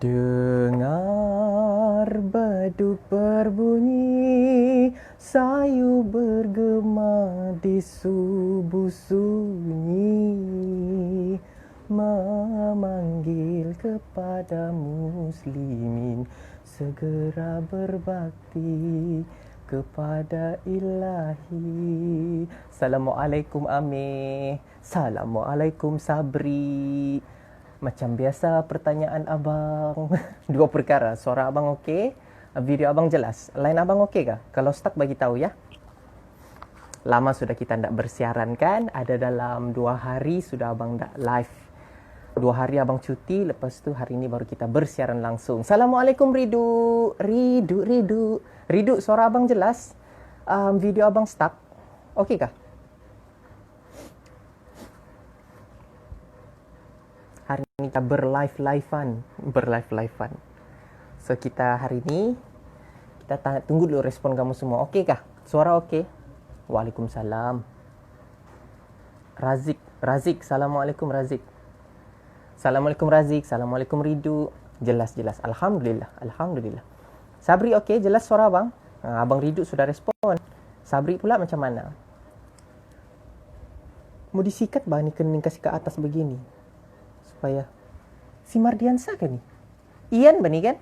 Dengar beduk berbunyi, sayu bergema di subuh sunyi, memanggil kepada muslimin segera berbakti kepada ilahi. Assalamualaikum Amir. Assalamualaikum Sabri. Macam biasa pertanyaan abang. Dua perkara. Suara abang okey? Video abang jelas? Line abang okey kah? Kalau stuck bagi tahu ya. Lama sudah kita tak bersiaran kan? Ada dalam 2 hari sudah abang tak live. 2 hari abang cuti, lepas tu hari ni baru kita bersiaran langsung. Assalamualaikum Ridu. Ridu, suara abang jelas? Video abang stuck? Okey kah? Hari ni kita berlive-livean. So kita hari ni kita tunggu dulu respon kamu semua. Okey kah? Suara okey? Waalaikumsalam. Razik, Assalamualaikum Razik. Assalamualaikum Razik, Assalamualaikum Ridu. Jelas. Alhamdulillah. Sabri okey, jelas suara abang? Abang Ridu sudah respon. Sabri pula macam mana? Mau disikat bang ni kening kasih ke atas begini. Supaya si Mardiansa kan ni? Ian bani kan?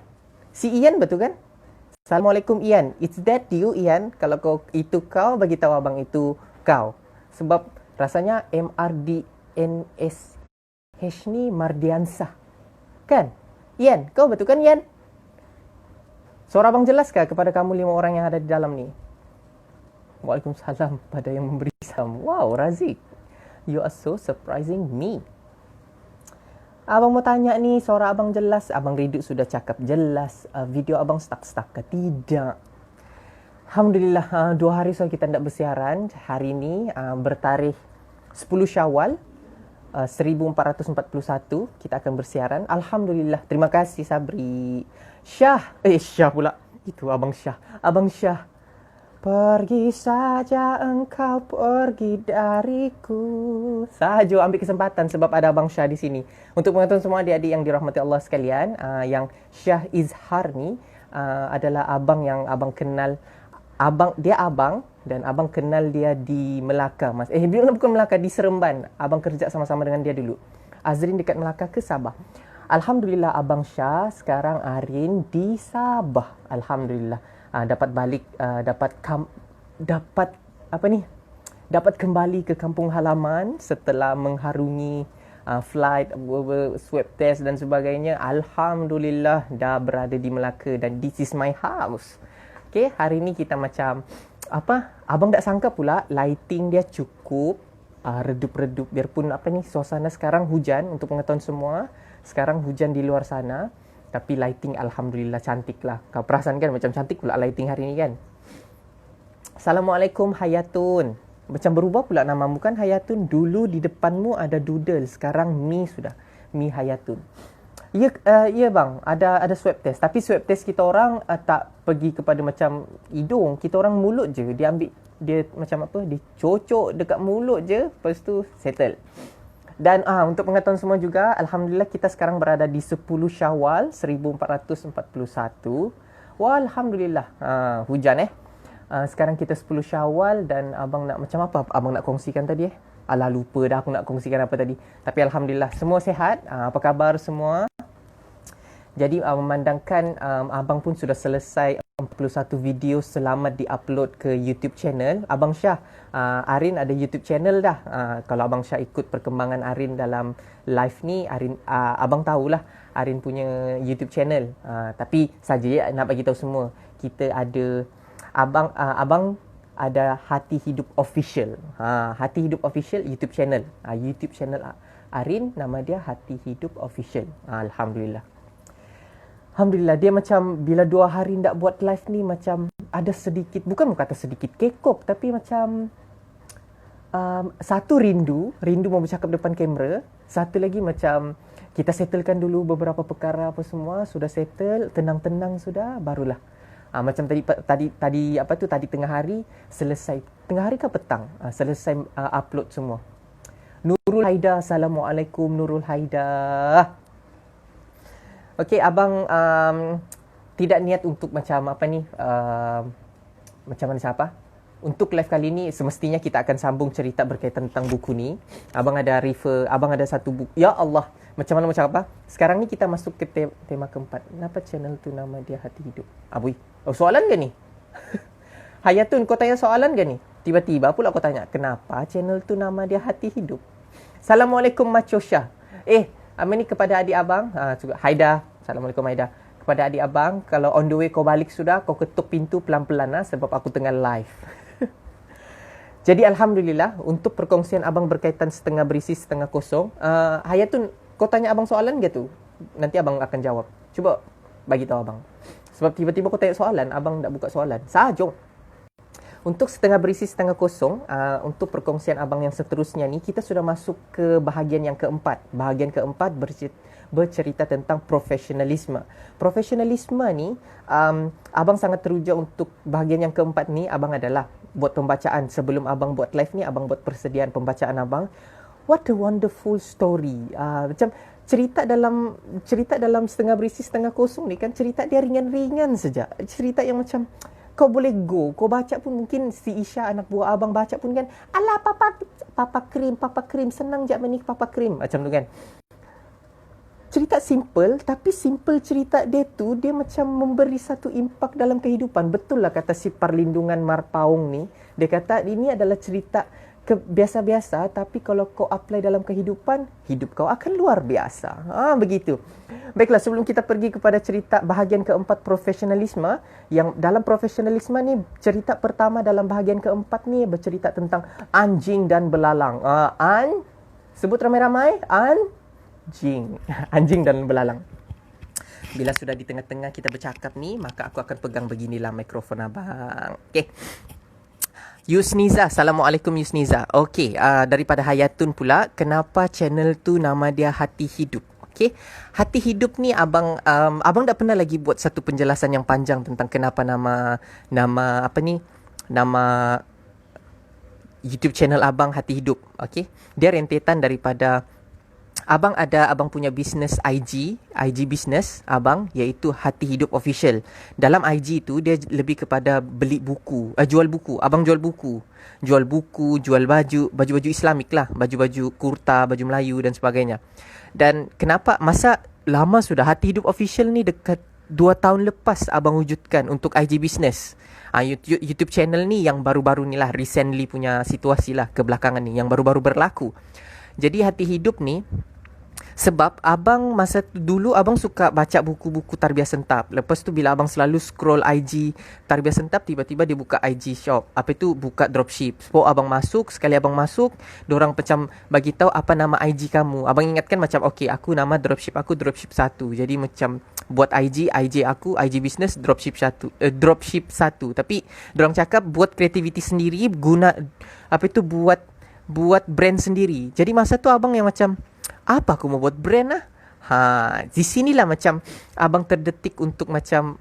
Si Ian betul kan? Assalamualaikum Ian. It's that you Ian. Kalau kau itu kau, bagi tahu abang itu kau. Sebab rasanya MRDNSH ni Mardiansa. Kan? Ian, kau betul kan Ian? Suara abang jelas kah kepada kamu 5 orang yang ada di dalam ni? Waalaikumsalam pada yang memberi salam. Wow, Razik. You are so surprising me. Abang mau tanya ni, suara abang jelas? Abang Ridu sudah cakap jelas. Video abang stuck ke? Tidak. Alhamdulillah, 2 hari sudah kita tidak bersiaran. Hari ni bertarikh 10 Syawal 1441 kita akan bersiaran. Alhamdulillah. Terima kasih Sabri. Syah pula. Itu Abang Syah. Abang Syah. Pergi saja engkau, pergi dariku. Sahaja ambil kesempatan sebab ada Abang Syah di sini. Untuk penonton semua adik-adik yang dirahmati Allah sekalian, yang Syah Izhar ni adalah abang yang abang kenal. Dia abang dan abang kenal dia di Melaka. Bukan Melaka, di Seremban. Abang kerja sama-sama dengan dia dulu. Azrin dekat Melaka ke Sabah. Alhamdulillah Abang Syah sekarang Arin di Sabah. Alhamdulillah. Dapat balik, dapat kembali ke kampung halaman setelah mengharungi flight, swab test dan sebagainya. Alhamdulillah dah berada di Melaka dan this is my house. Okay, hari ni kita macam abang tak sangka pula lighting dia cukup redup-redup, biarpun suasana sekarang hujan. Untuk pengetahuan semua, sekarang hujan di luar sana. Tapi lighting Alhamdulillah cantik lah. Kau perasan kan macam cantik pula lighting hari ni kan? Assalamualaikum Hayatun. Macam berubah pula nama, bukan Hayatun. Dulu di depanmu ada doodle. Sekarang Mi sudah. Mi Hayatun. Ya bang. Ada swab test. Tapi swab test kita orang tak pergi kepada macam hidung. Kita orang mulut je. Dia ambil, dia macam dicocok dekat mulut je. Lepas tu settle. Dan untuk pengetahuan semua juga, Alhamdulillah kita sekarang berada di 10 Syawal 1441. Wah, Alhamdulillah. Hujan sekarang kita 10 Syawal dan abang nak macam apa? Abang nak kongsikan tadi Alah, lupa dah aku nak kongsikan apa tadi. Tapi Alhamdulillah semua sihat. Apa khabar semua? Jadi memandangkan abang pun sudah selesai 41 video selamat di-upload ke YouTube channel. Abang Syah, Arin ada YouTube channel dah. Kalau Abang Syah ikut perkembangan Arin dalam live ni, abang tahulah Arin punya YouTube channel. Tapi saja nak bagi tahu semua, kita ada abang ada Hati Hidup Official. Hati Hidup Official YouTube channel. YouTube channel Arin nama dia Hati Hidup Official. Alhamdulillah. Alhamdulillah, dia macam bila 2 hari tak buat live ni macam ada sedikit, bukan kata sedikit kekok, tapi macam satu rindu mau bercakap depan kamera. Satu lagi macam kita settlekan dulu beberapa perkara apa semua, sudah settle, tenang-tenang sudah, barulah. Macam tadi tengah hari selesai. Tengah hari ke petang? Selesai upload semua. Nurul Haida, Assalamualaikum Nurul Haida. Okey, abang tidak niat untuk macam apa ni, macam mana siapa? Untuk live kali ni semestinya kita akan sambung cerita berkaitan tentang buku ni. Abang ada refer, abang ada satu buku. Ya Allah, macam mana macam apa? Sekarang ni kita masuk ke tema keempat. Kenapa channel tu nama dia Hati Hidup? Abui. Oh, soalan ke ni? Hayatun, kau tanya soalan ke ni? Tiba-tiba pula kau tanya, kenapa channel tu nama dia Hati Hidup? Assalamualaikum Macho Syah. Apa ni kepada adik abang? Haida. Assalamualaikum Haida. Kepada adik abang, kalau on the way kau balik sudah, kau ketuk pintu pelan-pelan sebab aku tengah live. Jadi Alhamdulillah, untuk perkongsian abang berkaitan setengah berisi, setengah kosong. Hayatun, kau tanya abang soalan ke tu? Nanti abang akan jawab. Cuba bagi tahu abang. Sebab tiba-tiba kau tanya soalan, abang tak buka soalan. Jom. Untuk setengah berisi, setengah kosong, untuk perkongsian abang yang seterusnya ni, kita sudah masuk ke bahagian yang keempat. Bahagian keempat bercerita tentang profesionalisme. Profesionalisme ni, abang sangat teruja untuk bahagian yang keempat ni. Abang adalah buat pembacaan. Sebelum abang buat live ni, abang buat persediaan pembacaan abang. What a wonderful story. Macam cerita dalam setengah berisi, setengah kosong ni kan, cerita dia ringan-ringan saja. Cerita yang macam kau boleh go, kau baca pun mungkin si Isha anak buah abang baca pun kan, alah papa krim, senang je menik papa krim. Macam tu kan. Cerita simple, tapi simple cerita dia tu, dia macam memberi satu impak dalam kehidupan. Betul lah kata si Perlindungan Marpaung ni. Dia kata ini adalah cerita biasa-biasa, tapi kalau kau apply dalam kehidupan, hidup kau akan luar biasa. Begitu. Baiklah, sebelum kita pergi kepada cerita bahagian keempat profesionalisme, yang dalam profesionalisme ni, cerita pertama dalam bahagian keempat ni bercerita tentang anjing dan belalang. Sebut ramai-ramai, anjing dan belalang. Bila sudah di tengah-tengah kita bercakap ni, maka aku akan pegang beginilah mikrofon abang. Okey. Yusniza, Assalamualaikum Yusniza. Okey, daripada Hayatun pula, kenapa channel tu nama dia Hati Hidup? Okey, Hati Hidup ni abang tak pernah lagi buat satu penjelasan yang panjang tentang kenapa nama YouTube channel abang Hati Hidup. Okey, dia rentetan daripada abang punya business IG business abang, iaitu Hati Hidup Official. Dalam IG tu dia lebih kepada beli buku, jual buku. Abang jual buku, jual baju Islamik lah, baju kurta, baju Melayu dan sebagainya. Dan kenapa masa lama sudah Hati Hidup Official ni dekat 2 tahun lepas abang wujudkan untuk IG business. YouTube channel ni yang baru-baru ni lah, recently punya situasi lah, kebelakangan ni yang baru-baru berlaku. Jadi Hati Hidup ni sebab abang masa dulu abang suka baca buku-buku tarbiyah sentap. Lepas tu bila abang selalu scroll IG tarbiyah sentap, tiba-tiba dia buka IG shop. Apa itu? Buka dropship. So abang masuk, sekali abang masuk, diorang macam bagi tahu apa nama IG kamu. Abang ingatkan macam okey, aku nama dropship aku dropship 1. Jadi macam buat IG aku IG business dropship 1. Tapi diorang cakap buat kreativiti sendiri, guna buat brand sendiri. Jadi masa tu abang yang macam, apa aku mau buat brand lah? Di sinilah macam abang terdetik untuk macam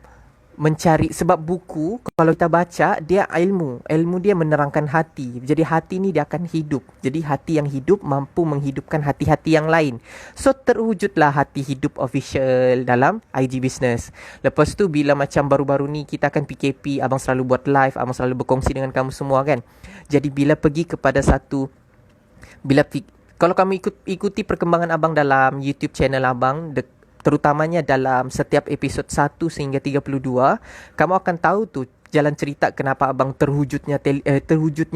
mencari, sebab buku kalau kita baca dia ilmu dia menerangkan hati. Jadi hati ni dia akan hidup. Jadi hati yang hidup mampu menghidupkan hati-hati yang lain. So terwujudlah Hati Hidup Official dalam IG business. Lepas tu bila macam baru-baru ni kita akan PKP, abang selalu buat live, abang selalu berkongsi dengan kamu semua kan. Jadi bila pergi kepada kalau kamu ikuti perkembangan abang dalam YouTube channel abang, terutamanya dalam setiap episod 1 sehingga 32, kamu akan tahu tu jalan cerita kenapa abang terwujudnya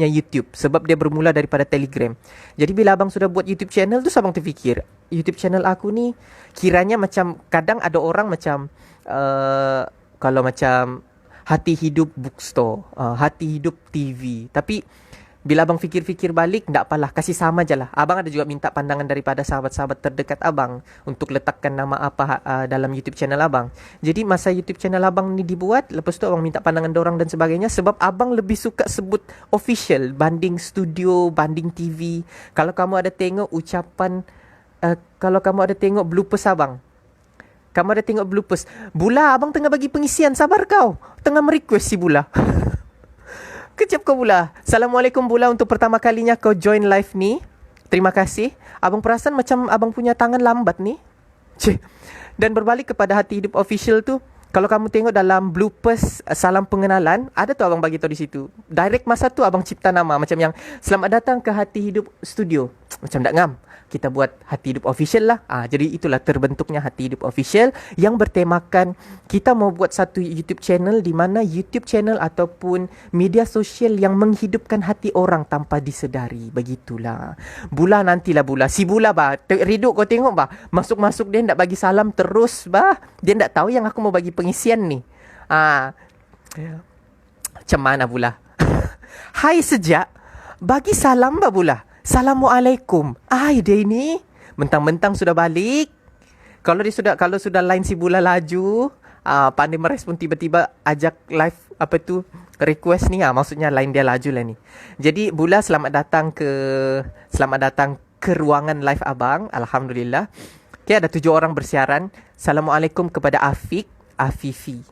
YouTube. Sebab dia bermula daripada Telegram. Jadi bila abang sudah buat YouTube channel tu, abang terfikir, YouTube channel aku ni kiranya macam, kadang ada orang macam kalau macam Hati Hidup Bookstore, Hati Hidup TV. Tapi bila abang fikir-fikir balik, tak apalah, kasih sama je lah. Abang ada juga minta pandangan daripada sahabat-sahabat terdekat abang untuk letakkan nama apa dalam YouTube channel abang. Jadi masa YouTube channel abang ni dibuat, lepas tu abang minta pandangan dorang dan sebagainya. Sebab abang lebih suka sebut official banding studio, banding TV. Kalau kamu ada tengok ucapan, kalau kamu ada tengok bloopers abang, kamu ada tengok bloopers, Bula abang tengah bagi pengisian, sabar kau, tengah merequest si Bula. Kejap kau Bula. Assalamualaikum Bula, untuk pertama kalinya kau join live ni. Terima kasih. Abang perasan macam abang punya tangan lambat ni. Dan berbalik kepada Hati Hidup Official tu, kalau kamu tengok dalam bloopers salam pengenalan, ada tu abang bagi tahu di situ. Direct masa tu abang cipta nama macam yang selamat datang ke Hati Hidup Studio. Macam tak ngam. Kita buat Hati Hidup Official lah. Jadi itulah terbentuknya Hati Hidup Official yang bertemakan kita mau buat satu YouTube channel di mana YouTube channel ataupun media sosial yang menghidupkan hati orang tanpa disedari. Begitulah. Bula nantilah Bula. Si Bula bah. Riduk kau tengok bah. Masuk-masuk dia nak bagi salam terus bah. Dia tak tahu yang aku mau bagi pengisian ni. Macam mana Bula? Hai sejak. Bagi salam bah Bula. Assalamualaikum. Dia ini mentang-mentang sudah balik. Kalau sudah line si Bula laju, pandai merespon tiba-tiba ajak live request ni, maksudnya line dia laju lah ni. Jadi Bula selamat datang ke ruangan live abang. Alhamdulillah. Okay, ada 7 orang bersiaran. Assalamualaikum kepada Afifi.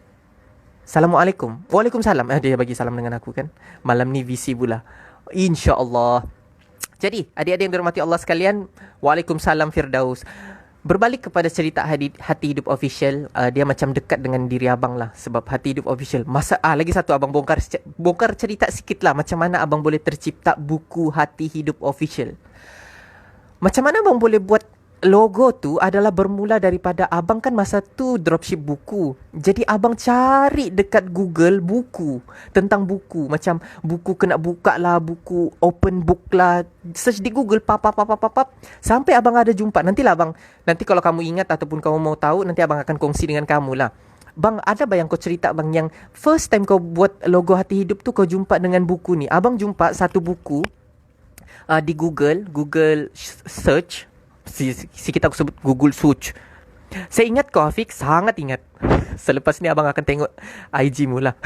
Assalamualaikum. Waalaikumsalam. Dia bagi salam dengan aku kan. Malam ni VC Bula. InsyaAllah. Jadi, adik-adik yang dirahmati Allah sekalian, Waalaikumsalam Firdaus. Berbalik kepada cerita Hati Hidup Official, dia macam dekat dengan diri abang lah. Sebab Hati Hidup Official, lagi satu abang bongkar cerita sikit lah. Macam mana abang boleh tercipta buku Hati Hidup Official. Macam mana abang boleh buat logo tu adalah bermula daripada abang kan masa tu dropship buku. Jadi abang cari dekat Google buku, tentang buku. Macam buku kena buka lah, buku open book lah. Search di Google, pap. Sampai abang ada jumpa. Nanti kalau kamu ingat ataupun kamu mau tahu, nanti abang akan kongsi dengan kamu lah. Bang, ada yang kau cerita bang yang first time kau buat logo Hati Hidup tu kau jumpa dengan buku ni. Abang jumpa satu buku di Google search. Sikit aku sebut Google search. Saya ingat kau Afiq, sangat ingat. Selepas ni abang akan tengok IG mu lah.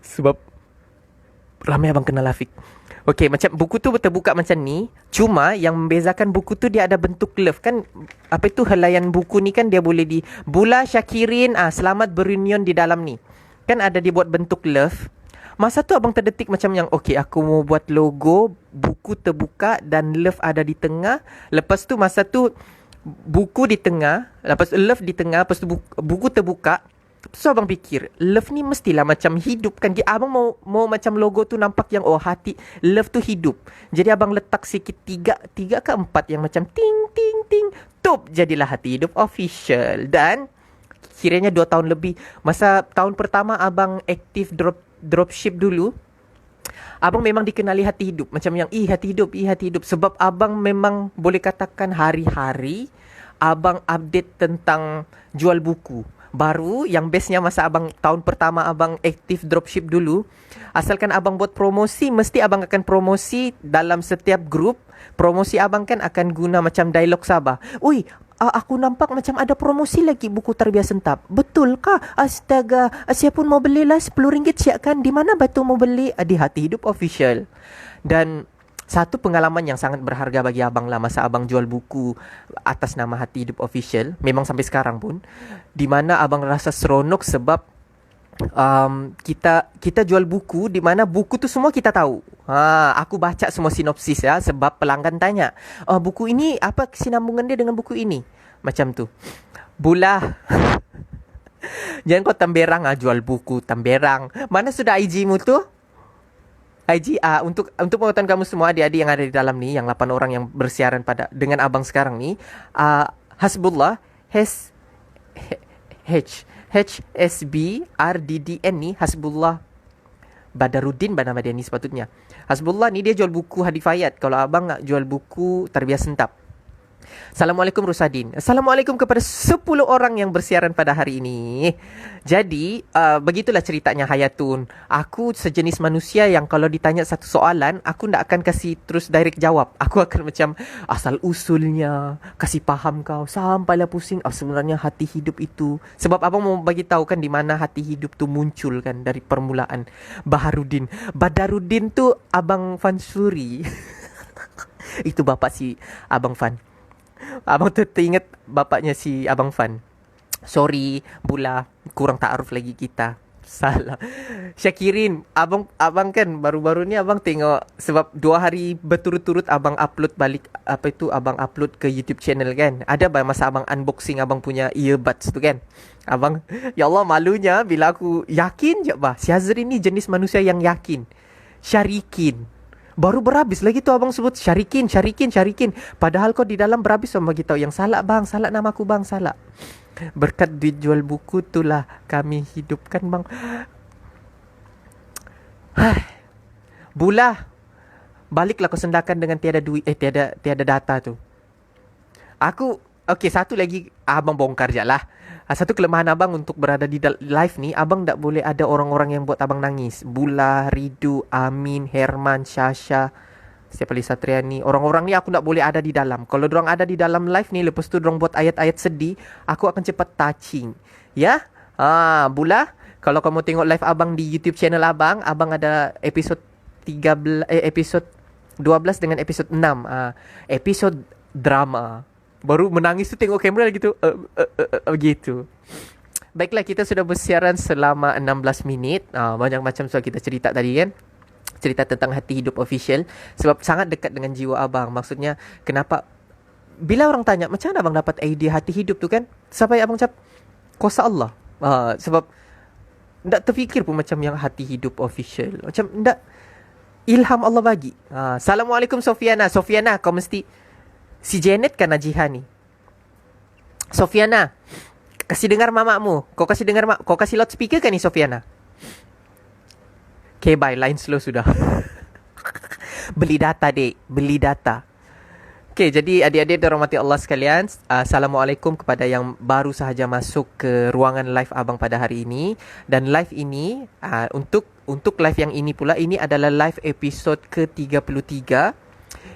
Sebab ramai abang kenal Afiq. Okay, macam buku tu terbuka macam ni. Cuma yang membezakan buku tu dia ada bentuk love kan. Helaian buku ni kan dia boleh di Bula Syakirin, selamat berunion di dalam ni. Kan ada dibuat bentuk love. Masa tu abang terdetik macam yang okay, aku mau buat logo, buku terbuka dan love ada di tengah. Lepas tu masa tu buku di tengah, lepas love di tengah, lepas tu buku terbuka. So abang fikir, love ni mestilah macam hidup kan. Abang mau macam logo tu nampak yang hati, love tu hidup. Jadi abang letak sikit 3 ke 4 yang macam ting ting ting. Tup, jadilah Hati Hidup Official. Dan kiranya 2 tahun lebih. Masa tahun pertama abang aktif dropship dulu, abang memang dikenali Hati Hidup. Macam yang Hati Hidup. Sebab abang memang boleh katakan hari-hari abang update tentang jual buku baru. Yang bestnya masa abang tahun pertama abang aktif dropship dulu, asalkan abang buat promosi, mesti abang akan promosi dalam setiap grup. Promosi abang kan akan guna macam dialog Sabah. Aku nampak macam ada promosi lagi buku Terbiasa Sentap. Betul kah? Astaga, siapa pun mau belilah RM10 siap kan? Di mana batu mau beli? Di Hati Hidup Official. Dan satu pengalaman yang sangat berharga bagi abang lah masa abang jual buku atas nama Hati Hidup Official, memang sampai sekarang pun, di mana abang rasa seronok sebab kita jual buku di mana buku tu semua kita tahu. Aku baca semua sinopsis ya, sebab pelanggan tanya, buku ini apa kesinambungan dia dengan buku ini? Macam tu. Bula. Jangan kau tamberang jual buku tamberang. Mana sudah IG mu tu? IG untuk pengetahuan kamu semua adik-adik yang ada di dalam ni, yang 8 orang yang bersiaran dengan abang sekarang ni, Hasbullah HSBRDDN ni, Hasbullah Badarudin nama dia ni sepatutnya. Hasbullah ni dia jual buku Hadifayat. Kalau abang nak jual buku Terbiasa Sentap. Assalamualaikum Rusadin. Assalamualaikum kepada 10 orang yang bersiaran pada hari ini. Jadi begitulah ceritanya Hayatun. Aku sejenis manusia yang kalau ditanya satu soalan, aku tak akan kasih terus direct jawab. Aku akan macam asal usulnya, kasih faham kau sampailah pusing. Sebenarnya hati hidup itu, sebab abang mau bagi tahu kan di mana hati hidup tu muncul kan, dari permulaan. Badarudin tu Abang Fansuri. Itu bapak si Abang Fan. Abang tu teringat bapaknya si Abang Fan. Sorry Bula, kurang ta'aruf lagi kita. Salah. Syakirin, abang kan baru-baru ni abang tengok sebab 2 hari berturut-turut abang upload balik abang upload ke YouTube channel kan. Ada masa abang unboxing abang punya earbuds tu kan. Abang, ya Allah malunya bila aku yakin je si Azrin ni jenis manusia yang yakin. Syarikin. Baru berhabis lagi tu abang sebut syarikin. Padahal kau di dalam berhabis abang bagi tahu yang salah bang, salah nama aku bang, salah. Berkat duit jual buku itulah kami hidupkan bang. Bulah, baliklah kau sendakan dengan tiada duit, tiada data tu. Satu lagi abang bongkar je lah. Satu kelemahan abang untuk berada di live ni, abang tak boleh ada orang-orang yang buat abang nangis. Bulah, Ridu, Amin, Herman, Syasha, Siapa lagi Satriani. Orang-orang ni aku tak boleh ada di dalam. Kalau dorang ada di dalam live ni, lepas tu dorang buat ayat-ayat sedih, aku akan cepat touching. Ya? Bulah, kalau kamu tengok live abang di YouTube channel abang ada episod 12 dengan episod 6. Episod drama. Baru menangis tu tengok kamera gitu. Begitu. Baiklah, kita sudah bersiaran selama 16 minit. Banyak macam soal kita cerita tadi kan. Cerita tentang Hati Hidup Official. Sebab sangat dekat dengan jiwa abang. Maksudnya, kenapa bila orang tanya, macam mana abang dapat idea Hati Hidup tu kan? Sampai abang cakap, kuasa Allah. Sebab tak terfikir pun macam yang Hati Hidup Official. Macam tak, ilham Allah bagi. Assalamualaikum Sofiana. Sofiana, kau mesti, si Janet kan Najiha ni. Sofiana, kasih dengar mamakmu. Kau kasih loudspeaker kan ni Sofiana? Okay, bye. Line slow sudah. Beli data, dek. Beli data. Okay, jadi adik-adik dirahmati Allah sekalian, Assalamualaikum kepada yang baru sahaja masuk ke ruangan live abang pada hari ini. Dan live ini, untuk live yang ini pula, ini adalah live episod ke-33.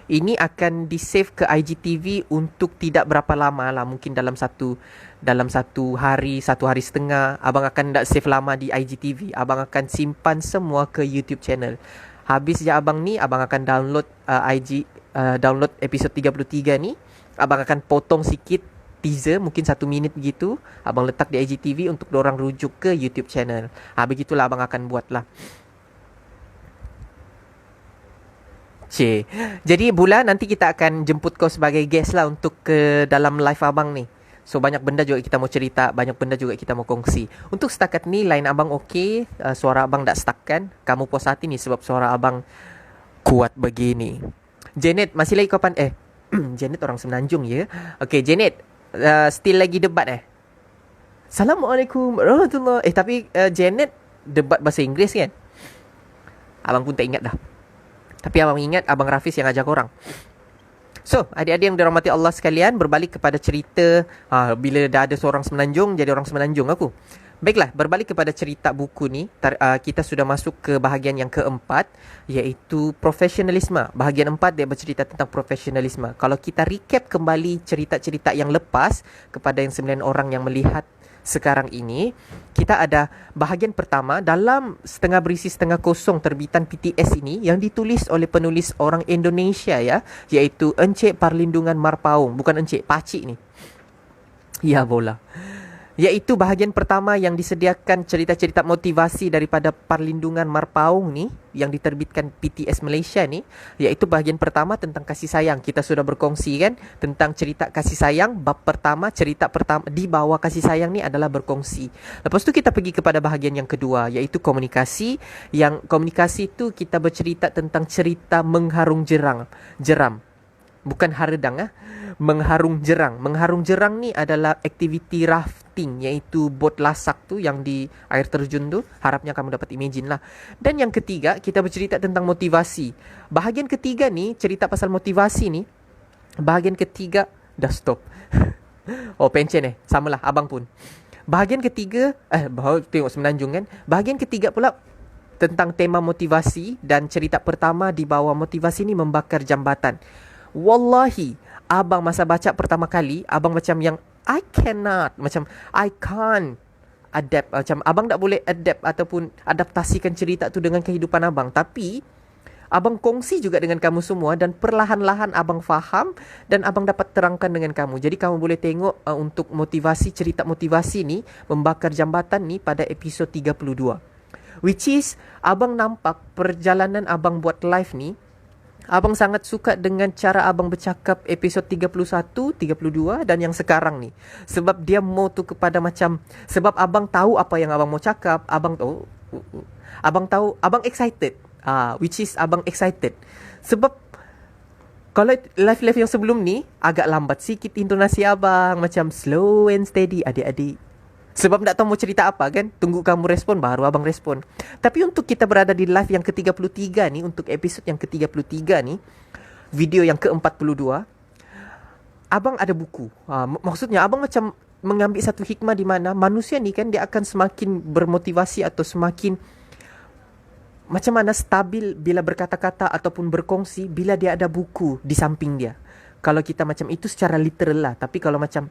Ini akan di-save ke IGTV untuk tidak berapa lama lah. Mungkin dalam satu hari, 1 hari setengah. Abang akan tak save lama di IGTV. Abang akan simpan semua ke YouTube channel. Habis je abang ni, abang akan download download episod 33 ni. Abang akan potong sikit teaser, mungkin 1 minit begitu. Abang letak di IGTV untuk dorang rujuk ke YouTube channel. Begitulah abang akan buat lah. Jadi bulan nanti kita akan jemput kau sebagai guest lah untuk ke dalam live abang ni. So banyak benda juga kita mau cerita, banyak benda juga kita mau kongsi. Untuk setakat ni line abang okey, suara abang tak stuck kan? Kamu puas hati ni sebab suara abang kuat begini. Janet, masih lagi kapan? Janet orang Semenanjung ya. Okay, Janet, still lagi debat Assalamualaikum warahmatullahi. Tapi Janet debat bahasa Inggeris kan? Abang pun tak ingat dah. Tapi abang ingat Abang Rafiz yang ajak orang. So, adik-adik yang dirahmati Allah sekalian, berbalik kepada cerita bila dah ada seorang Semenanjung, jadi orang Semenanjung aku. Baiklah, berbalik kepada cerita buku ni, kita sudah masuk ke bahagian yang keempat, iaitu profesionalisme. Bahagian 4 dia bercerita tentang profesionalisme. Kalau kita recap kembali cerita-cerita yang lepas kepada yang 9 orang yang melihat sekarang ini, kita ada bahagian pertama dalam setengah berisi setengah kosong terbitan PTS ini yang ditulis oleh penulis orang Indonesia ya, iaitu Encik Parlindungan Marpaung. Bukan Encik, Pakcik ni. Ya bola. Iaitu bahagian pertama yang disediakan cerita-cerita motivasi daripada Parlindungan Marpaung ni, yang diterbitkan PTS Malaysia ni, iaitu bahagian pertama tentang kasih sayang. Kita sudah berkongsi kan tentang cerita kasih sayang. Bab pertama, cerita pertama di bawah kasih sayang ni adalah berkongsi. Lepas tu kita pergi kepada bahagian yang kedua, iaitu komunikasi. Yang komunikasi tu kita bercerita tentang cerita mengharung jeram. Bukan haredang mengharung jerang. Mengharung jerang ni adalah aktiviti rafting, iaitu bot lasak tu yang di air terjun tu. Harapnya kamu dapat imagine lah. Dan yang ketiga, kita bercerita tentang motivasi. Bahagian ketiga ni, cerita pasal motivasi ni, bahagian ketiga, dah stop. Pencen samalah abang pun. Bahagian ketiga, tengok Semenanjung kan. Bahagian ketiga pula tentang tema motivasi, dan cerita pertama di bawah motivasi ni membakar jambatan. Wallahi, abang masa baca pertama kali, abang macam yang I can't adapt. Macam abang tak boleh adapt ataupun adaptasikan cerita tu dengan kehidupan abang. Tapi Abang kongsi juga dengan kamu semua dan perlahan-lahan abang faham dan abang dapat terangkan dengan kamu. Jadi kamu boleh tengok untuk motivasi, cerita motivasi ni, membakar jambatan ni pada episod 32. Which is, abang nampak perjalanan abang buat live ni, abang sangat suka dengan cara abang bercakap episod 31, 32 dan yang sekarang ni. Sebab dia mau tu kepada macam, sebab abang tahu apa yang abang mau cakap, abang tahu, abang excited. Which is abang excited. Sebab kalau live-live yang sebelum ni agak lambat sikit intonasi abang, macam slow and steady adik-adik. Sebab tak tahu mau cerita apa kan. Tunggu kamu respon baru abang respon. Tapi untuk kita berada di live yang ke-33 ni, untuk episod yang ke-33 ni, video yang ke-42, abang ada buku. Maksudnya abang macam mengambil satu hikmah di mana manusia ni kan dia akan semakin bermotivasi atau semakin macam mana stabil bila berkata-kata ataupun berkongsi bila dia ada buku di samping dia. Kalau kita macam itu secara literal lah. Tapi kalau macam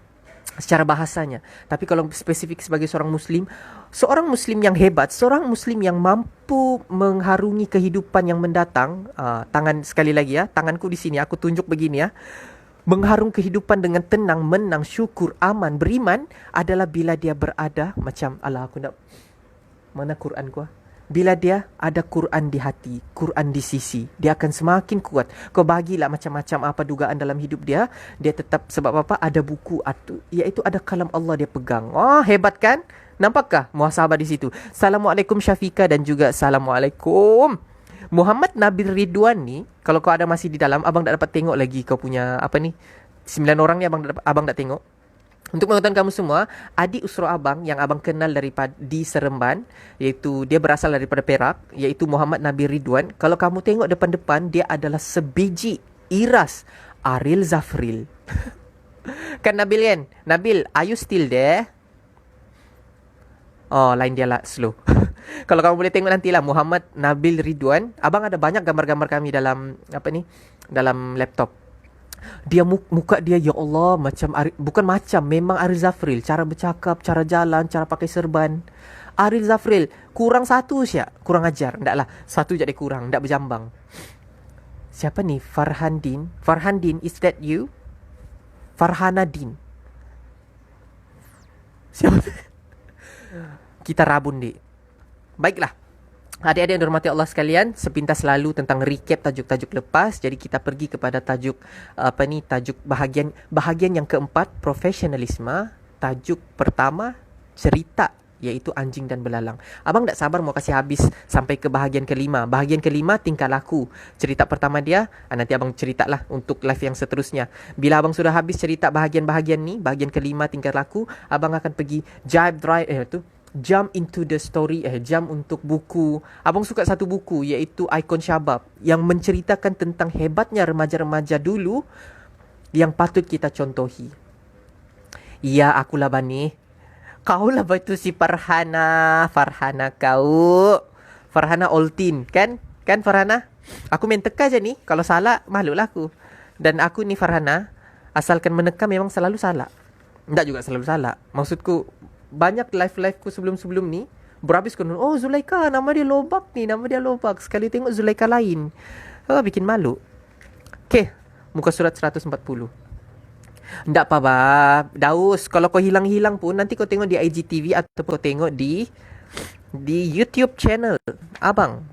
secara bahasanya. Tapi kalau spesifik sebagai seorang Muslim yang hebat, seorang Muslim yang mampu mengharungi kehidupan yang mendatang, tangan sekali lagi ya, tanganku di sini, aku tunjuk begini ya, mengharung kehidupan dengan tenang, menang, syukur, aman, beriman adalah bila dia berada macam, aku nak, mana Quran ku? Bila dia ada Quran di hati, Quran di sisi, dia akan semakin kuat. Kau bagilah macam-macam apa dugaan dalam hidup dia, dia tetap, sebab apa? Ada buku, iaitu ada kalam Allah dia pegang. Hebat kan? Nampakkah muhasabah di situ? Assalamualaikum Syafika dan juga Assalamualaikum Muhammad Nabil Ridwan ni. Kalau kau ada masih di dalam, abang tak dapat tengok lagi kau punya, 9 orang ni abang tak tengok. Untuk pengetahuan kamu semua, adik usro abang yang abang kenal di Seremban, iaitu dia berasal daripada Perak, iaitu Muhammad Nabil Ridwan. Kalau kamu tengok depan-depan, dia adalah sebiji iras Ariel Zafril. Kan Nabil kan? Nabil, are you still there? Line dia lah slow. Kalau kamu boleh tengok nantilah Muhammad Nabil Ridwan. Abang ada banyak gambar-gambar kami dalam dalam laptop. Dia muka dia, ya Allah, memang Ariel Zafril. Cara bercakap, cara jalan, cara pakai serban. Ariel Zafril kurang satu siap, kurang ajar. Ndaklah, satu jadi kurang, ndak berjambang. Siapa ni? Farhandin, is that you? Farhanadin. Siapa? Kita rabun dik. Baiklah, adik-adik yang dihormati Allah sekalian, sepintas lalu tentang recap tajuk-tajuk lepas. Jadi kita pergi kepada tajuk tajuk bahagian yang keempat, profesionalisme. Tajuk pertama, cerita, iaitu anjing dan belalang. Abang tak sabar mau kasih habis sampai ke bahagian kelima. Bahagian kelima, tingkah laku. Cerita pertama dia, nanti abang ceritalah untuk live yang seterusnya. Bila abang sudah habis cerita bahagian-bahagian ni, bahagian kelima tingkah laku, abang akan pergi jump into the story, jump untuk buku. Abang suka satu buku, iaitu Ikon Syabab, yang menceritakan tentang hebatnya remaja-remaja dulu yang patut kita contohi. Ya, akulah Bani. Kaulah betul si Farhana kau. Farhana Oltin, kan? Kan Farhana? Aku main teka je ni. Kalau salah, malulah aku. Dan aku ni Farhana, asalkan meneka memang selalu salah. Tak juga selalu salah. Maksudku, banyak live-liveku sebelum-sebelum ni berhabis konon, Zulaika, nama dia Lobak. Sekali tengok Zulaika lain. Bikin malu. Okay, muka surat 140. Ndak apa bab, Daus, kalau kau hilang-hilang pun nanti kau tengok di IGTV atau kau tengok di YouTube channel abang.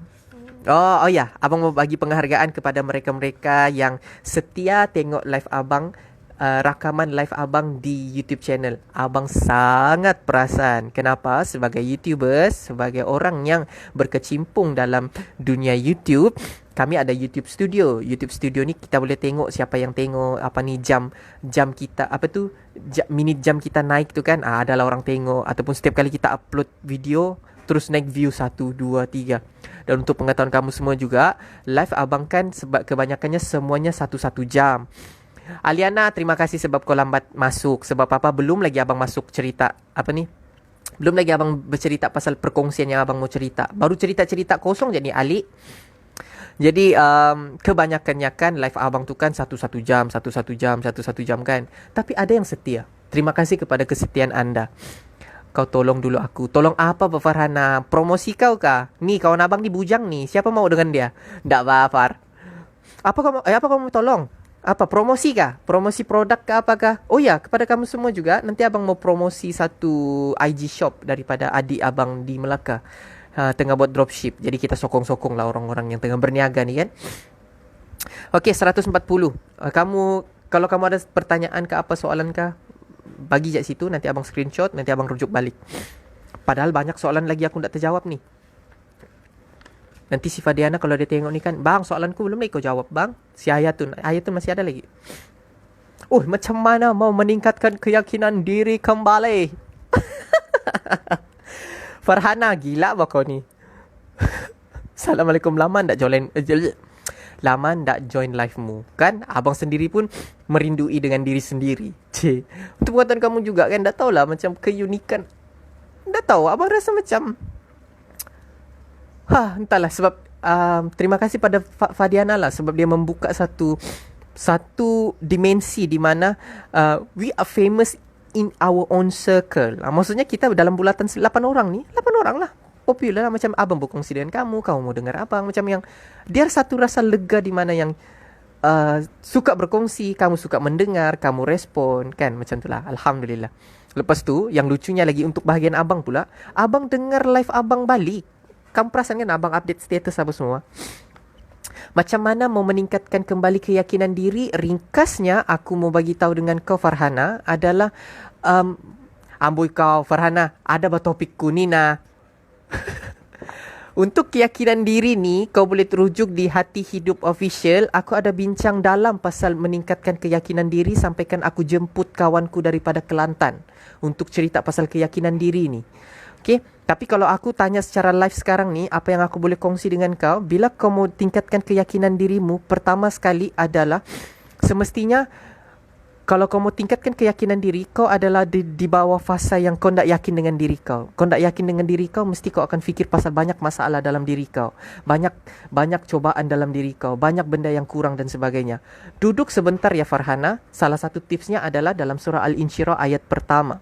Abang mau bagi penghargaan kepada mereka-mereka yang setia tengok live abang, rakaman live abang di YouTube channel. Abang sangat perasan. Kenapa? Sebagai YouTubers, sebagai orang yang berkecimpung dalam dunia YouTube, kami ada YouTube Studio. YouTube Studio ni kita boleh tengok siapa yang tengok, jam kita, minit jam kita naik tu kan, adalah orang tengok. Ataupun setiap kali kita upload video, terus naik view 1, 2, 3. Dan untuk pengetahuan kamu semua juga, live abang kan sebab kebanyakannya semuanya 1 jam. Aliana, terima kasih sebab kau lambat masuk. Sebab apa? Belum lagi abang masuk cerita belum lagi abang bercerita pasal perkongsian yang abang mau cerita. Baru cerita-cerita kosong je ni Ali. Jadi kebanyakannya kan live abang tu kan 1 jam kan. Tapi ada yang setia. Terima kasih kepada kesetiaan anda. Kau tolong dulu aku. Tolong apa Pak Farhana? Promosi kau kah? Nih kawan abang di bujang nih. Siapa mau dengan dia? Nggak apa Far. Apa kamu mau tolong? Apa promosi kah? Promosi produk kah apakah? Oh ya, kepada kamu semua juga. Nanti abang mau promosi satu IG shop daripada adik abang di Melaka. Tengah buat dropship. Jadi kita sokong-sokong lah orang-orang yang tengah berniaga nih kan. Okey, 140. Kalau kamu ada pertanyaan ke apa soalan kah? Bagi je situ, nanti abang screenshot, nanti abang rujuk balik. Padahal banyak soalan lagi aku tak terjawab nih. Nanti si Fadiana kalau dia tengok ni kan, bang soalanku belum lagi kau jawab bang. Si Ayatun masih ada lagi. Macam mana mau meningkatkan keyakinan diri kembali? Farhana, gila bah kau ni. Assalamualaikum, lama ndak join live-mu. Kan abang sendiri pun merindui dengan diri sendiri. Untuk buatan kamu juga kan, tak tahulah macam keunikan. Tak tahu, abang rasa macam entahlah sebab terima kasih pada Fadiana lah sebab dia membuka satu dimensi di mana we are famous in our own circle. Maksudnya kita dalam bulatan 8 orang lah. Popular lah, macam abang berkongsi dengan kamu mau dengar abang, macam yang dia satu rasa lega di mana yang suka berkongsi, kamu suka mendengar, kamu respon kan, macam itulah. Alhamdulillah. Lepas tu yang lucunya lagi untuk bahagian abang pula, abang dengar live abang balik. Kamu perasan kan abang update status apa semua? Macam mana mau meningkatkan kembali keyakinan diri? Ringkasnya aku mau bagi tahu dengan kau Farhana adalah amboi kau Farhana, ada topikku ni nah. Untuk keyakinan diri ni, kau boleh terujuk di Hati Hidup Official. Aku ada bincang dalam pasal meningkatkan keyakinan diri, sampaikan aku jemput kawanku daripada Kelantan untuk cerita pasal keyakinan diri ni. Okay, tapi kalau aku tanya secara live sekarang ni, apa yang aku boleh kongsi dengan kau, bila kau mau tingkatkan keyakinan dirimu, pertama sekali adalah semestinya kalau kau mau tingkatkan keyakinan diri, kau adalah di bawah fasa yang kau tak yakin dengan diri kau. Kau tak yakin dengan diri kau, mesti kau akan fikir pasal banyak masalah dalam diri kau. Banyak cobaan dalam diri kau. Banyak benda yang kurang dan sebagainya. Duduk sebentar ya Farhana. Salah satu tipsnya adalah dalam surah Al-Insyirah ayat pertama.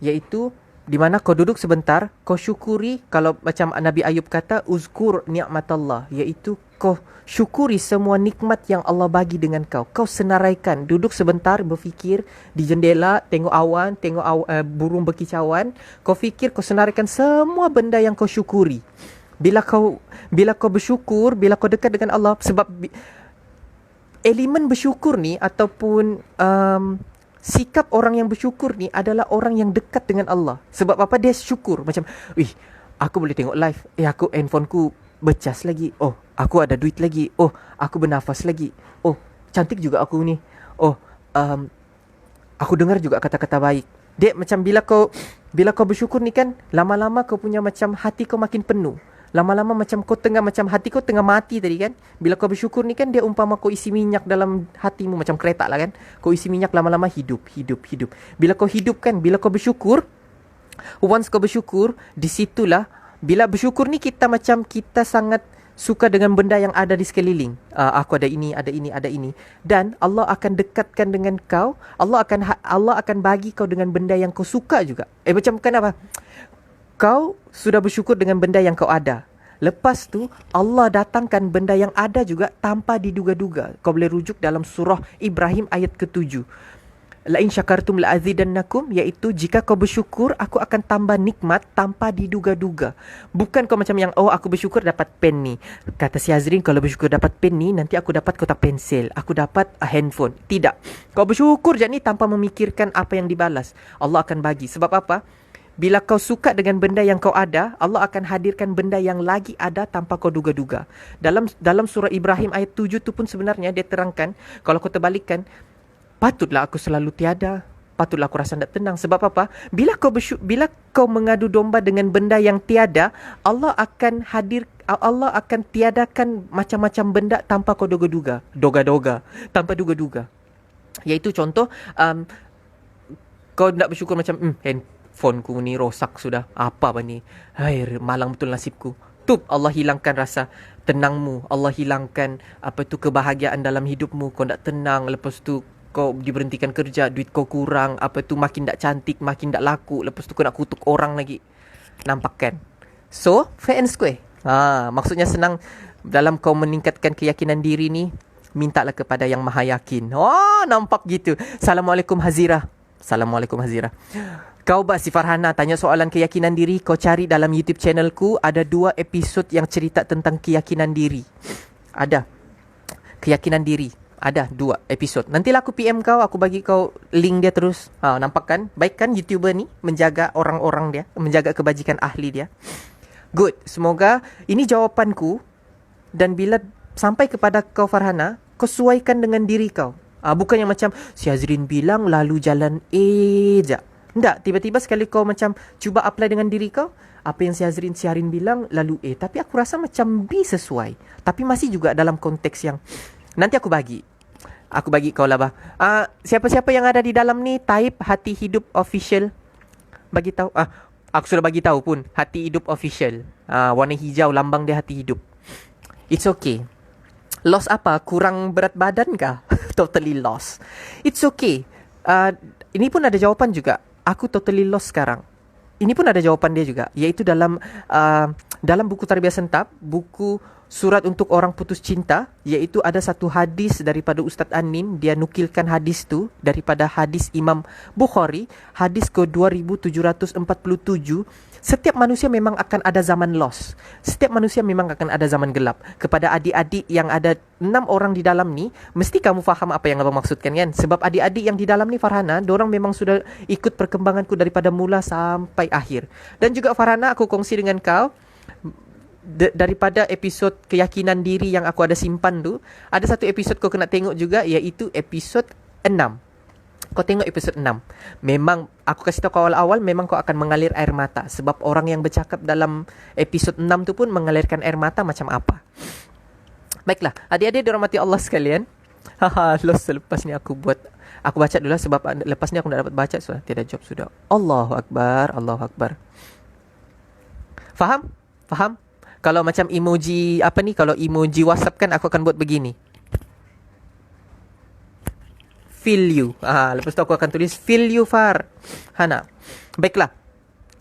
Iaitu, di mana kau duduk sebentar, kau syukuri, kalau macam Nabi Ayub kata, uzkur ni'matallah. Iaitu, kau syukuri semua nikmat yang Allah bagi dengan kau. Kau senaraikan, duduk sebentar, berfikir di jendela, tengok awan, burung berkicauan. Kau fikir, kau senaraikan semua benda yang kau syukuri. Bila kau bersyukur, bila kau dekat dengan Allah, sebab elemen bersyukur ni ataupun sikap orang yang bersyukur ni adalah orang yang dekat dengan Allah. Sebab apa? Dia syukur. Macam, aku boleh tengok live. Handphoneku bercas lagi. Aku ada duit lagi. Aku bernafas lagi. Cantik juga aku ni. Aku dengar juga kata-kata baik. Dek, macam bila kau bersyukur ni kan, lama-lama kau punya macam hati kau makin penuh. Lama-lama macam kau macam hati kau tengah mati tadi kan. Bila kau bersyukur ni kan, dia umpama kau isi minyak dalam hatimu, macam kereta lah kan. Kau isi minyak, lama-lama hidup. Bila kau hidup kan, bila kau bersyukur, once kau bersyukur, di situlah, bila bersyukur ni kita sangat suka dengan benda yang ada di sekeliling. Aku ada ini. Dan Allah akan dekatkan dengan kau. Allah akan bagi kau dengan benda yang kau suka juga. Macam kenapa? Kau sudah bersyukur dengan benda yang kau ada. Lepas tu Allah datangkan benda yang ada juga tanpa diduga-duga. Kau boleh rujuk dalam surah Ibrahim ayat ke-7. La in syakartum la azidannakum, iaitu jika kau bersyukur aku akan tambah nikmat tanpa diduga-duga. Bukan kau macam yang aku bersyukur dapat pen ni. Kata si Azrin, kalau bersyukur dapat pen ni, nanti aku dapat kotak pensel, aku dapat handphone. Tidak. Kau bersyukur je ni tanpa memikirkan apa yang dibalas. Allah akan bagi. Sebab apa? Bila kau suka dengan benda yang kau ada, Allah akan hadirkan benda yang lagi ada tanpa kau duga-duga. Dalam surah Ibrahim ayat 7 tu pun sebenarnya dia terangkan, kalau kau terbalikkan, patutlah aku selalu tiada. Patutlah aku rasa tak tenang. Sebab apa? Bila kau mengadu domba dengan benda yang tiada, Allah akan tiadakan macam-macam benda tanpa kau duga-duga. Tanpa duga-duga. Iaitu contoh, kau nak bersyukur macam, handphoneku ni rosak sudah. Apa ni? Malang betul nasibku. Allah hilangkan rasa tenangmu. Allah hilangkan kebahagiaan dalam hidupmu. Kau tak tenang. Lepas tu kau diberhentikan kerja, duit kau kurang, apa tu makin tak cantik, makin tak laku, lepas tu kau nak kutuk orang lagi. Nampak kan? So, fair and square. Maksudnya senang dalam kau meningkatkan keyakinan diri ni, mintalah kepada yang maha yakin. Nampak gitu. Assalamualaikum Hazira. Assalamualaikum Hazira. Kau si Farhana tanya soalan keyakinan diri, kau cari dalam YouTube channelku, ada 2 episod yang cerita tentang keyakinan diri. Ada. Keyakinan diri. Ada 2 episod. Nantilah aku PM kau, aku bagi kau link dia terus. Nampak kan? Baik kan YouTuber ni menjaga orang-orang dia, menjaga kebajikan ahli dia. Good. Semoga ini jawapanku, dan bila sampai kepada kau Farhana, kau sesuaikan dengan diri kau. Bukan yang macam si Hazrin bilang lalu jalan je. Tak, tiba-tiba sekali kau macam cuba apply dengan diri kau, apa yang si Harin bilang lalu tapi aku rasa macam B sesuai, tapi masih juga dalam konteks yang nanti aku bagi kau lah bah. Siapa-siapa yang ada di dalam ni type Hati Hidup Official, bagi tahu. Aku sudah bagi tahu pun, Hati Hidup Official, warna hijau, lambang dia hati hidup. It's okay. Loss apa? Kurang berat badan kah? Totally lost. It's okay. Ini pun ada jawapan juga. Aku totally lost sekarang. Ini pun ada jawapan dia juga, iaitu dalam buku Tarbiyah Sentap, buku Surat untuk Orang Putus Cinta, iaitu ada satu hadis daripada Ustaz Anim. Dia nukilkan hadis tu daripada hadis Imam Bukhari, hadis ke 2747. Setiap manusia memang akan ada zaman loss. Setiap manusia memang akan ada zaman gelap. Kepada adik-adik yang ada 6 orang di dalam ni, mesti kamu faham apa yang abang maksudkan kan? Sebab adik-adik yang di dalam ni Farhana, dorang memang sudah ikut perkembanganku daripada mula sampai akhir. Dan juga Farhana, aku kongsi dengan kau, daripada episod keyakinan diri yang aku ada simpan tu, ada satu episod kau kena tengok juga, iaitu episod 6. Kau tengok episod 6. Memang aku kasih tahu kau awal-awal, memang kau akan mengalir air mata. Sebab orang yang bercakap dalam episod 6 tu pun mengalirkan air mata macam apa. Baiklah, adik-adik dirahmati Allah sekalian. Lost selepas ni aku baca dulu lah, sebab lepas ni aku tak dapat baca, so tiada job sudah. Allahu Akbar, Allahu Akbar. Faham? Kalau macam emoji kalau emoji WhatsApp kan aku akan buat begini. Feel you. Lepas tu aku akan tulis feel you Far Hana. Baiklah.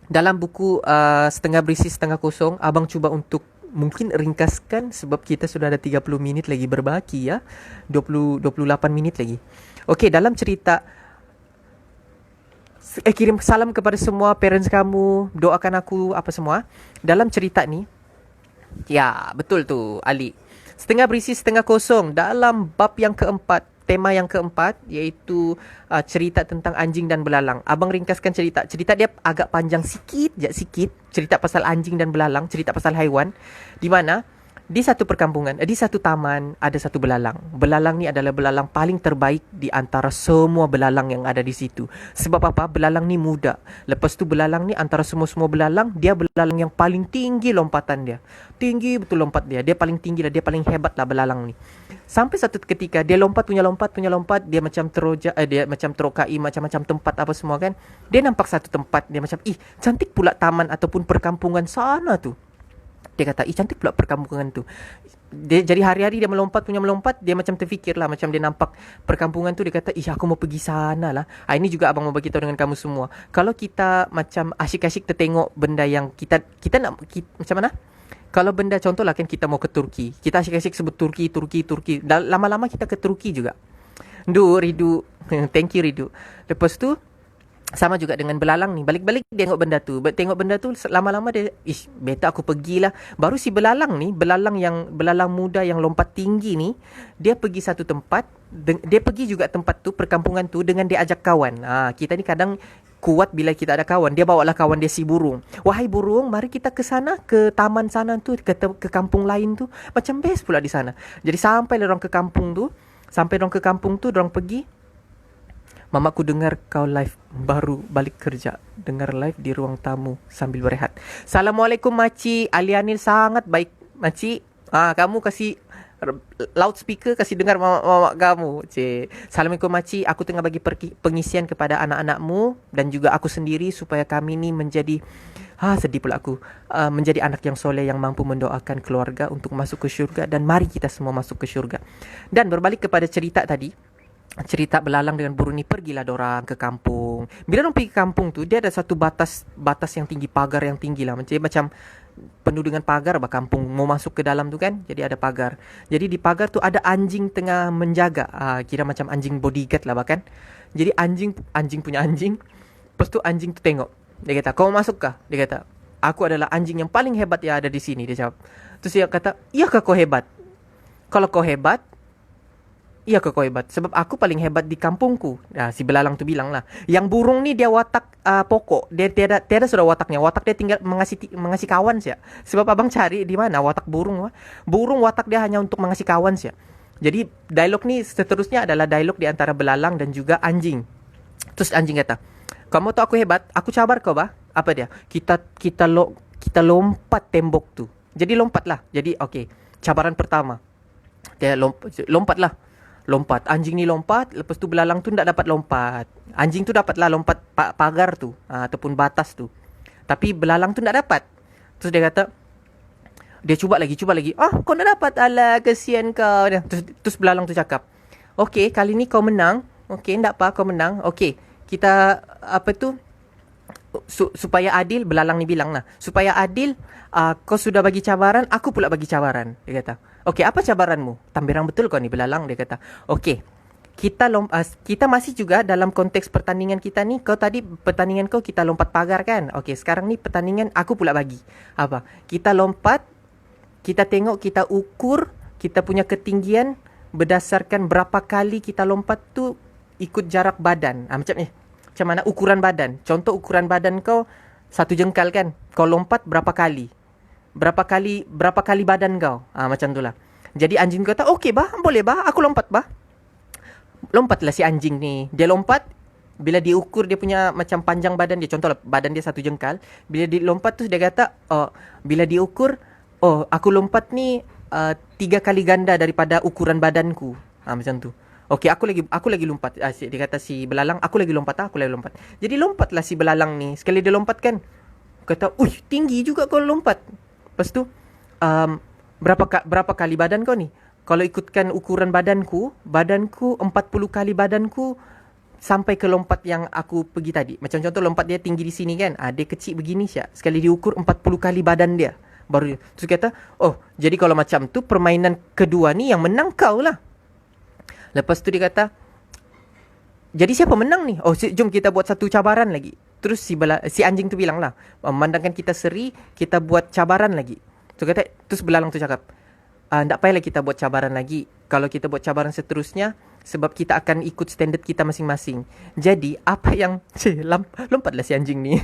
Dalam buku Setengah Berisi Setengah Kosong, abang cuba untuk mungkin ringkaskan, sebab kita sudah ada 30 minit lagi berbaki ya. 28 minit lagi. Okey, dalam cerita kirim salam kepada semua parents kamu, doakan aku apa semua. Dalam cerita ni, ya, betul tu Ali. Setengah Berisi Setengah Kosong, dalam bab yang keempat, tema yang keempat, iaitu cerita tentang anjing dan belalang. Abang ringkaskan cerita. Cerita dia agak panjang sikit. Cerita pasal anjing dan belalang, cerita pasal haiwan. Di mana di satu perkampungan, di satu taman ada satu belalang. Belalang ni adalah belalang paling terbaik di antara semua belalang yang ada di situ. Sebab apa? Belalang ni muda. Lepas tu belalang ni antara semua belalang, dia belalang yang paling tinggi lompatan dia. Tinggi betul lompat dia. Dia paling tinggi lah, dia paling hebat lah belalang ni. Sampai satu ketika dia lompat, dia macam dia macam terokai macam-macam tempat apa semua kan. Dia nampak satu tempat, dia macam, cantik pula taman ataupun perkampungan sana tu. Dia kata, cantik pula perkampungan tu. Dia, jadi hari-hari dia melompat, dia macam terfikir lah, macam dia nampak perkampungan tu, dia kata, aku mau pergi sana lah. Ini juga abang mau bagi tahu dengan kamu semua. Kalau kita macam asyik-asyik tertengok benda yang kita nak, macam mana? Kalau benda contoh lah kan, kita mau ke Turki, kita asyik-asyik sebut Turki. Lama-lama kita ke Turki juga. Ridu. Thank you Ridu. Lepas tu sama juga dengan belalang ni. Balik-balik tengok benda tu. Lama-lama dia, better aku pergilah. Baru si belalang ni, belalang muda yang lompat tinggi ni, dia pergi satu tempat, dia pergi juga tempat tu, perkampungan tu, dengan dia ajak kawan. Kita ni kadang kuat bila kita ada kawan. Dia bawalah kawan dia si burung. Wahai burung, mari kita ke sana, ke taman sana tu, ke kampung lain tu. Macam best pula di sana. Jadi sampai orang ke kampung tu, dorang pergi. Mamaku dengar kau live baru balik kerja. Dengar live di ruang tamu sambil berehat. Assalamualaikum Maci. Alianil sangat baik Maci. Kamu kasih loudspeaker, kasih dengar mama kamu. Assalamualaikum Maci. Aku tengah bagi pengisian kepada anak-anakmu dan juga aku sendiri, supaya kami ni menjadi sedih pula aku, menjadi anak yang soleh yang mampu mendoakan keluarga untuk masuk ke syurga. Dan mari kita semua masuk ke syurga. Dan berbalik kepada cerita tadi, cerita belalang dengan burung ni, pergilah dorang ke kampung. Bila dorang pergi ke kampung tu, dia ada satu batas yang tinggi, pagar yang tinggi lah. Macam penuh dengan pagar bah kampung. Mau masuk ke dalam tu kan, jadi ada pagar. Jadi di pagar tu ada anjing tengah menjaga. Kira macam anjing bodyguard lah bahkan. Jadi anjing punya anjing. Lepas tu anjing tu tengok. Dia kata, kau mau masuk kah? Dia kata, aku adalah anjing yang paling hebat yang ada di sini. Dia jawab. Terus dia kata, iyakah kau hebat? Kalau kau hebat, iya kau hebat. Sebab aku paling hebat di kampungku. Si belalang tu bilang lah. Yang burung ni dia watak pokok. Dia tiada sudah wataknya. Watak dia tinggal mengasih kawan saja. Sebab abang cari di mana watak burung. Burung watak dia hanya untuk mengasih kawan saja. Jadi dialog ni seterusnya adalah dialog di antara belalang dan juga anjing. Terus anjing kata, kamu tahu aku hebat? Aku cabar kau bah. Apa dia? Kita lompat tembok tu. Jadi lompat lah. Jadi okey. Cabaran pertama. Dia lompat lah. Lompat. Anjing ni lompat. Lepas tu belalang tu tak dapat lompat. Anjing tu dapatlah lompat pagar tu. Ataupun batas tu. Tapi belalang tu tak dapat. Terus dia kata, dia cuba lagi. Kau tak dapat. Alah, kesian kau. Terus belalang tu cakap, okey, kali ni kau menang. Okey, tak apa, kau menang. Okey, kita, supaya adil, belalang ni bilang lah. Supaya adil, kau sudah bagi cabaran, aku pula bagi cabaran. Dia kata, okey, apa cabaranmu? Tambirang betul kau ni belalang. Dia kata, okey, kita masih juga dalam konteks pertandingan kita ni. Kau tadi pertandingan kau kita lompat pagar kan? Okey, sekarang ni pertandingan aku pula bagi. Apa? Kita lompat, kita tengok, kita ukur kita punya ketinggian berdasarkan berapa kali kita lompat tu ikut jarak badan. Macam ni. Macam mana ukuran badan? Contoh ukuran badan kau 1 jengkal kan? Kau lompat berapa kali? Berapa kali badan kau? Macam tu lah. Jadi anjing kata, okey bah, boleh bah, aku lompat bah. Lompatlah si anjing ni. Dia lompat, bila diukur dia punya macam panjang badan dia, contoh lah badan dia 1 jengkal. Bila dia lompat tu dia kata, bila diukur, aku lompat ni 3 kali ganda daripada ukuran badanku. Macam tu. Okey, aku lagi lompat. Dia kata si belalang, aku lagi lompat. Jadi lompatlah si belalang ni. Sekali dia lompat kan, kata, tinggi juga kau lompat. Lepas tu, berapa kali badan kau ni? Kalau ikutkan ukuran badanku 40 kali badanku sampai ke lompat yang aku pergi tadi. Macam contoh lompat dia tinggi di sini kan. Dia kecil begini siap. Sekali diukur 40 kali badan dia. Baru terus kata, jadi kalau macam tu permainan kedua ni yang menang kau lah. Lepas tu dia kata, jadi siapa menang ni? Jom kita buat satu cabaran lagi. Terus si anjing tu bilang lah, memandangkan kita seri, kita buat cabaran lagi. Terus belalang tu cakap, tak payahlah kita buat cabaran lagi. Kalau kita buat cabaran seterusnya, sebab kita akan ikut standard kita masing-masing. Jadi apa yang lompatlah si anjing ni.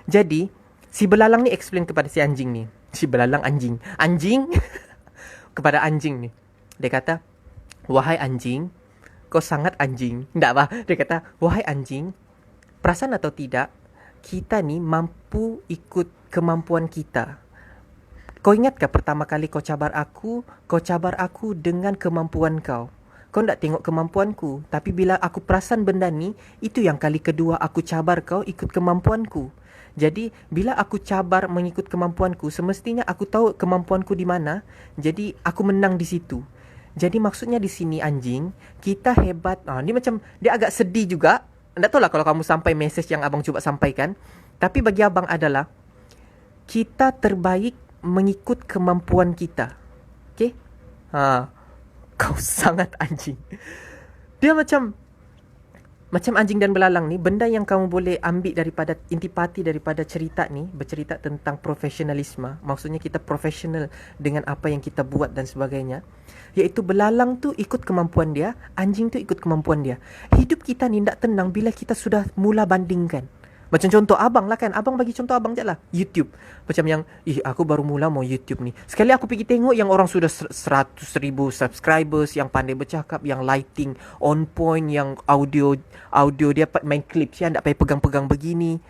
Jadi si belalang ni explain kepada si anjing ni. Si belalang anjing kepada anjing ni. Dia kata, wahai anjing, kau sangat anjing. Tak apa. Dia kata, wahai anjing, perasan atau tidak, kita ni mampu ikut kemampuan kita. Kau ingatkah pertama kali kau cabar aku dengan kemampuan kau. Kau tak tengok kemampuanku. Tapi bila aku perasan benda ni, itu yang kali kedua aku cabar kau ikut kemampuanku. Jadi, bila aku cabar mengikut kemampuanku, semestinya aku tahu kemampuanku di mana. Jadi, aku menang di situ. Jadi, maksudnya di sini anjing, kita hebat. Ni macam, dia agak sedih juga. Tak tahu lah kalau kamu sampai message yang abang cuba sampaikan. Tapi bagi abang adalah, kita terbaik mengikut kemampuan kita. Okay? Kau sangat anjing. Dia macam anjing dan belalang ni, benda yang kamu boleh ambil daripada intipati daripada cerita ni, bercerita tentang profesionalisme. Maksudnya kita profesional dengan apa yang kita buat dan sebagainya. Iaitu belalang tu ikut kemampuan dia, anjing tu ikut kemampuan dia. Hidup kita ni tak tenang bila kita sudah mula bandingkan. Macam contoh abang lah kan. Abang bagi contoh abang je lah. YouTube. Macam yang, aku baru mula mau YouTube ni. Sekali aku pergi tengok yang orang sudah 100,000 subscribers, yang pandai bercakap, yang lighting on point, yang audio dia main clip. Dia tak payah pegang-pegang begini.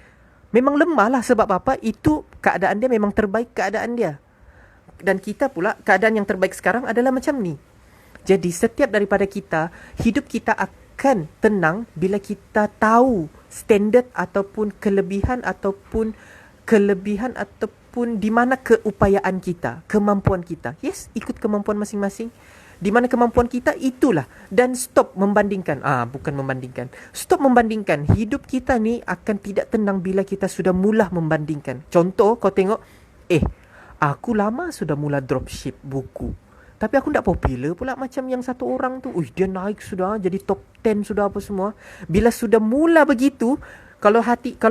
Memang lemah lah. Sebab apa? Itu keadaan dia memang terbaik keadaan dia. Dan kita pula, keadaan yang terbaik sekarang adalah macam ni. Jadi setiap daripada kita, hidup kita akan tenang bila kita tahu standard ataupun kelebihan ataupun di mana keupayaan kita, kemampuan kita. Yes, ikut kemampuan masing-masing. Di mana kemampuan kita itulah. Dan stop membandingkan. Bukan membandingkan. Stop membandingkan. Hidup kita ni akan tidak tenang bila kita sudah mula membandingkan. Contoh, kau tengok, aku lama sudah mula dropship buku. Tapi aku tak popular pula macam yang satu orang tu. Dia naik sudah, jadi top 10 sudah apa semua. Bila sudah mula begitu, kalau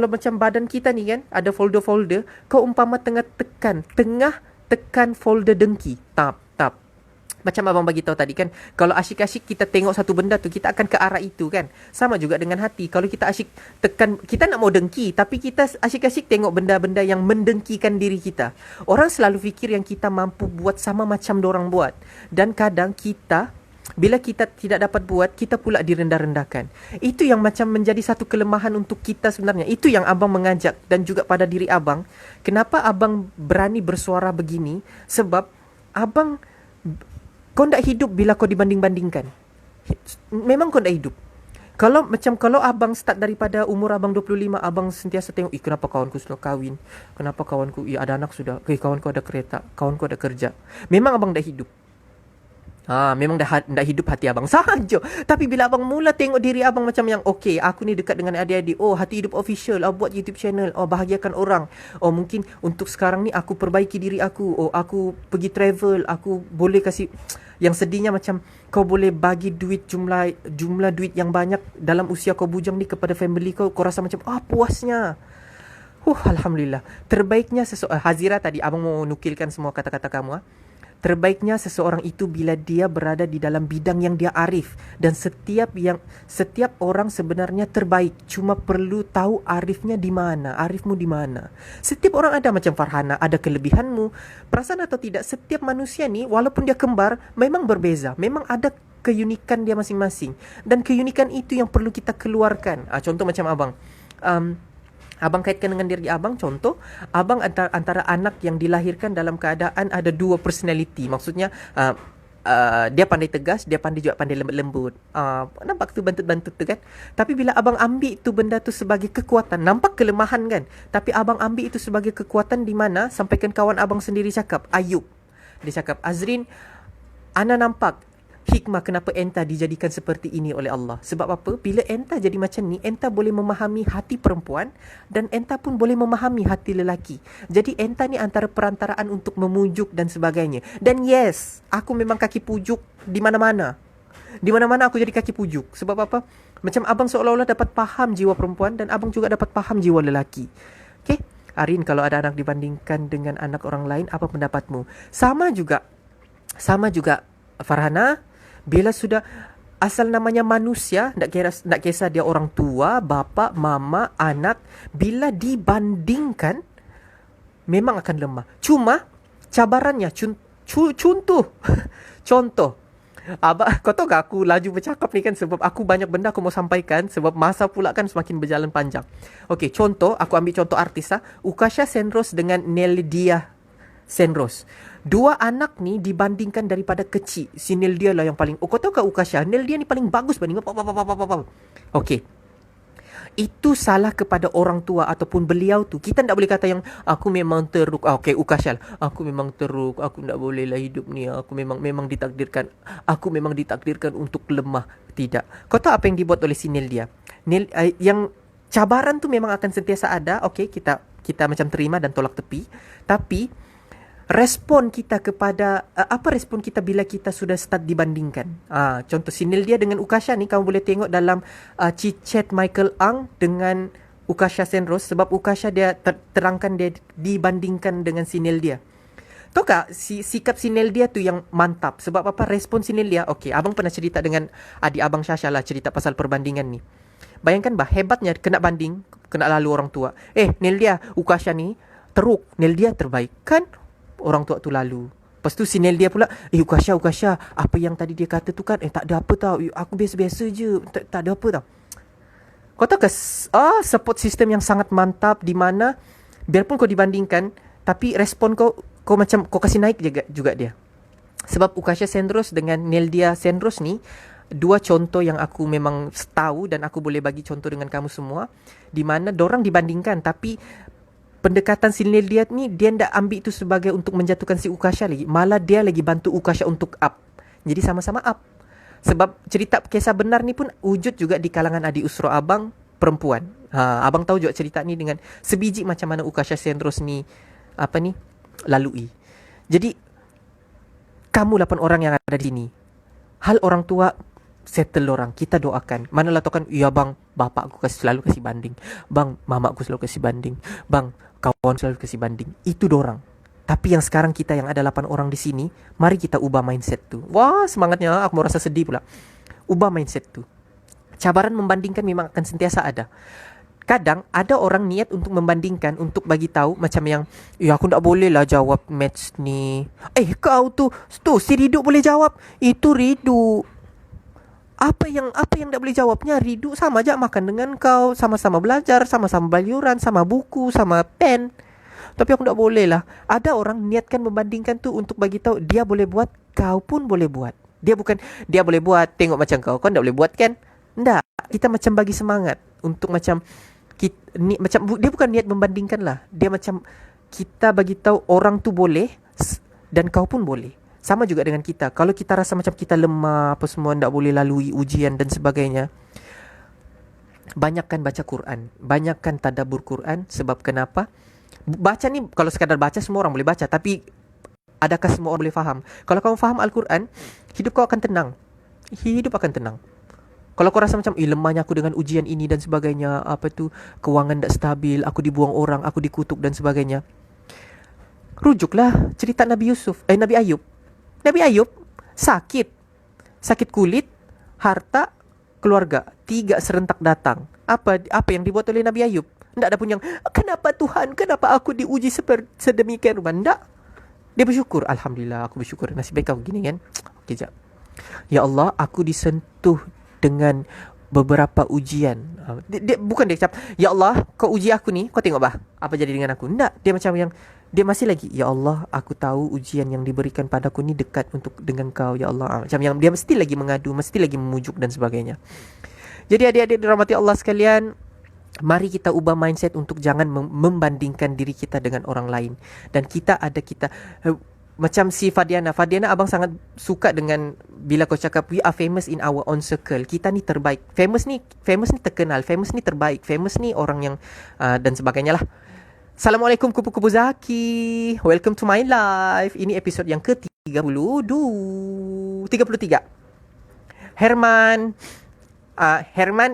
macam badan kita ni kan, ada folder-folder, kau umpama tengah tekan folder dengki. Tap. Macam abang bagi tahu tadi kan, kalau asyik-asyik kita tengok satu benda tu, kita akan ke arah itu kan. Sama juga dengan hati. Kalau kita asyik tekan, kita nak mau dengki, tapi kita asyik-asyik tengok benda-benda yang mendengkikan diri kita. Orang selalu fikir yang kita mampu buat sama macam dorang buat. Dan kadang bila kita tidak dapat buat, kita pula direndah-rendahkan. Itu yang macam menjadi satu kelemahan untuk kita sebenarnya. Itu yang abang mengajak dan juga pada diri abang. Kenapa abang berani bersuara begini? Sebab kau tak hidup bila kau dibanding-bandingkan. Memang kau tak hidup. Kalau abang start daripada umur abang 25, abang sentiasa tengok, kenapa kawanku sudah kahwin? Kenapa kawanku ada anak sudah? Kawanku ada kereta, kawanku ada kerja. Memang abang tak hidup. Memang dah hidup hati abang sahaja. Tapi bila abang mula tengok diri abang macam yang aku ni dekat dengan adik-adik. Hati hidup official. Buat YouTube channel. Bahagiakan orang. Mungkin untuk sekarang ni aku perbaiki diri aku. Aku pergi travel. Aku boleh kasih. Yang sedihnya macam kau boleh bagi duit, jumlah duit yang banyak dalam usia kau bujang ni kepada family kau. Kau rasa macam puasnya. Alhamdulillah. Terbaiknya Hazira tadi abang mau nukilkan semua kata-kata kamu. Terbaiknya seseorang itu bila dia berada di dalam bidang yang dia arif. Dan setiap orang sebenarnya terbaik. Cuma perlu tahu arifnya di mana, arifmu di mana. Setiap orang ada macam Farhana, ada kelebihanmu. Perasaan atau tidak, setiap manusia ni walaupun dia kembar, memang berbeza. Memang ada keunikan dia masing-masing. Dan keunikan itu yang perlu kita keluarkan. Contoh macam abang. Abang kaitkan dengan diri abang, contoh, abang antara anak yang dilahirkan dalam keadaan ada dua personality. Maksudnya, dia pandai tegas, dia juga pandai lembut-lembut. Nampak tu bantut-bantut tu kan? Tapi bila abang ambil tu benda tu sebagai kekuatan, nampak kelemahan kan? Tapi abang ambil itu sebagai kekuatan di mana, sampaikan kawan abang sendiri cakap, Ayub. Dia cakap, Azrin, Ana nampak hikmah kenapa enta dijadikan seperti ini oleh Allah. Sebab apa? Bila enta jadi macam ni, enta boleh memahami hati perempuan dan enta pun boleh memahami hati lelaki. Jadi enta ni antara perantaraan untuk memujuk dan sebagainya. Dan yes, aku memang kaki pujuk di mana-mana. Di mana-mana aku jadi kaki pujuk. Sebab apa? Macam abang seolah-olah dapat faham jiwa perempuan dan abang juga dapat faham jiwa lelaki. Okay? Arin, kalau ada anak dibandingkan dengan anak orang lain, apa pendapatmu? Sama juga Farhana, bila sudah asal namanya manusia, nak kisah dia orang tua, bapa, mama, anak, bila dibandingkan memang akan lemah. Cuma cabarannya contoh. Kau tahu tak aku laju bercakap ni kan sebab aku banyak benda aku mau sampaikan sebab masa pula kan semakin berjalan panjang. Okey, contoh, aku ambil contoh artis Ukasha Senrose dengan Neldia Senrose. Dua anak ni dibandingkan daripada kecil. Si Neldia lah yang paling... kau tahu ke Ukasha? Neldia ni paling bagus banding. Okey. Itu salah kepada orang tua ataupun beliau tu. Kita tak boleh kata yang aku memang teruk. Okey, Ukasha lah. Aku memang teruk. Aku tak boleh lah hidup ni. Aku memang ditakdirkan. Aku memang ditakdirkan untuk lemah. Tidak. Kau tahu apa yang dibuat oleh si Neldia? Yang cabaran tu memang akan sentiasa ada. Okey, kita macam terima dan tolak tepi. Tapi respon kita kepada apa respon kita bila kita sudah start dibandingkan. Contoh Sinil dia dengan Ukasha ni kamu boleh tengok dalam chit-chat Michael Ang dengan Ukasha Senrose. Sebab Ukasha dia terangkan dia dibandingkan dengan Sinil dia. Tahu tak sikap Sinil dia tu yang mantap. Sebab apa respon Sinil dia? Okey, abang pernah cerita dengan adik abang Syasha lah cerita pasal perbandingan ni. Bayangkan hebatnya kena banding, kena lalu orang tua. Neldia, Ukasha ni teruk, Neldia terbaik. Kan orang tua tu lalu. Lepas tu si Neldia pula, Ukasha, apa yang tadi dia kata tu kan, tak ada apa tau. Aku biasa-biasa je, tak ada apa tau. Kau tahu ke, support system yang sangat mantap di mana biarpun kau dibandingkan, tapi respon kau macam kau kasih naik juga dia. Sebab Ukasha Senrose dengan Neldia Senrose ni dua contoh yang aku memang tahu dan aku boleh bagi contoh dengan kamu semua, di mana dorang dibandingkan tapi pendekatan si Neldia ni dia tak ambil itu sebagai untuk menjatuhkan si Ukasha lagi. Malah dia lagi bantu Ukasha untuk up. Jadi sama-sama up. Sebab cerita kisah benar ni pun wujud juga di kalangan adik usra abang perempuan. Abang tahu juga cerita ni dengan sebiji macam mana Ukasha Sendros ni lalui. Jadi kamu 8 orang yang ada di sini, hal orang tua settle orang, kita doakan. Manalah tahu kan, ya bang, bapak aku selalu kasih banding, bang, mama aku selalu kasih banding, bang, kawan selalu kasih banding. Itu dorang. Tapi yang sekarang kita yang ada 8 orang di sini, mari kita ubah mindset tu. Wah, semangatnya, aku merasa sedih pula. Ubah mindset tu. Cabaran membandingkan memang akan sentiasa ada. Kadang ada orang niat untuk membandingkan, untuk bagi tahu macam yang, ya aku tak boleh lah jawab match ni. Kau tu si Ridu boleh jawab. Itu Ridu. Apa yang tak boleh jawabnya? Ridu sama aja makan dengan kau, sama-sama belajar, sama-sama baliuran, sama buku, sama pen. Tapi aku tak boleh lah. Ada orang niatkan membandingkan tu untuk bagi tahu dia boleh buat, kau pun boleh buat. Dia bukan dia boleh buat, tengok macam kau tak boleh buat kan? Enggak, kita macam bagi semangat untuk macam macam dia bukan niat membandingkan lah. Dia macam kita bagi tahu orang tu boleh dan kau pun boleh. Sama juga dengan kita. Kalau kita rasa macam kita lemah apa semua, tak boleh lalui ujian dan sebagainya, banyakkan baca Quran, banyakkan tadabbur Quran. Sebab kenapa? Baca ni kalau sekadar baca semua orang boleh baca, tapi adakah semua orang boleh faham? Kalau kamu faham Al-Quran, hidup kau akan tenang. Hidup akan tenang. Kalau kau rasa macam lemahnya aku dengan ujian ini dan sebagainya, kewangan tak stabil, aku dibuang orang, aku dikutuk dan sebagainya, rujuklah cerita Nabi Ayub. Nabi Ayub sakit kulit, harta, keluarga, 3 serentak datang. Apa yang dibuat oleh Nabi Ayub? Tak ada pun yang, kenapa Tuhan, kenapa aku diuji sedemikian rupa. Tak. Dia bersyukur. Alhamdulillah, aku bersyukur. Nasib baik aku gini kan. Okey, jap. Ya Allah, aku disentuh dengan beberapa ujian. Bukan dia cakap, ya Allah, kau uji aku ni, kau tengok bah, apa jadi dengan aku. Tak. Dia macam yang, dia masih lagi, ya Allah, aku tahu ujian yang diberikan padaku ni dekat untuk dengan kau, ya Allah. Macam yang dia mesti lagi mengadu, mesti lagi memujuk dan sebagainya. Jadi adik-adik dirahmati Allah sekalian, mari kita ubah mindset untuk jangan membandingkan diri kita dengan orang lain. Dan kita macam si Fadiana, abang sangat suka dengan bila kau cakap we are famous in our own circle. Kita ni terbaik. Famous ni terkenal, famous ni terbaik, famous ni orang yang dan sebagainya lah. Assalamualaikum kupu-kupu Zaki. Welcome to my life. Ini episod yang ke-33. Herman,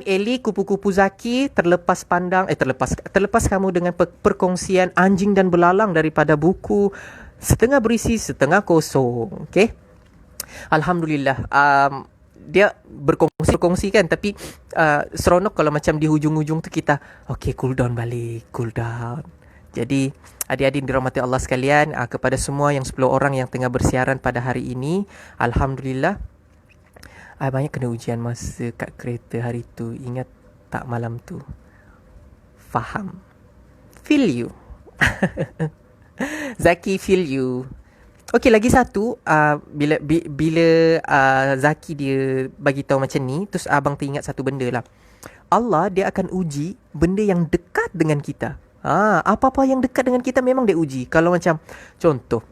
Eli, kupu-kupu Zaki, terlepas kamu dengan perkongsian anjing dan belalang daripada buku setengah berisi setengah kosong. Okay? Alhamdulillah. Dia berkongsi kan, tapi seronok kalau macam di hujung-hujung tu kita cool down balik, cool down. Jadi adik-adik dirahmati Allah sekalian, kepada semua yang 10 orang yang tengah bersiaran pada hari ini, alhamdulillah, banyak kena ujian masa kat kereta hari tu. Ingat tak malam tu? Faham. Feel you. Zaki feel you. Okey, lagi satu, bila Zaki dia bagi tahu macam ni, terus abang teringat satu benda lah. Allah dia akan uji benda yang dekat dengan kita. Apa-apa yang dekat dengan kita memang dia uji. Kalau macam contoh,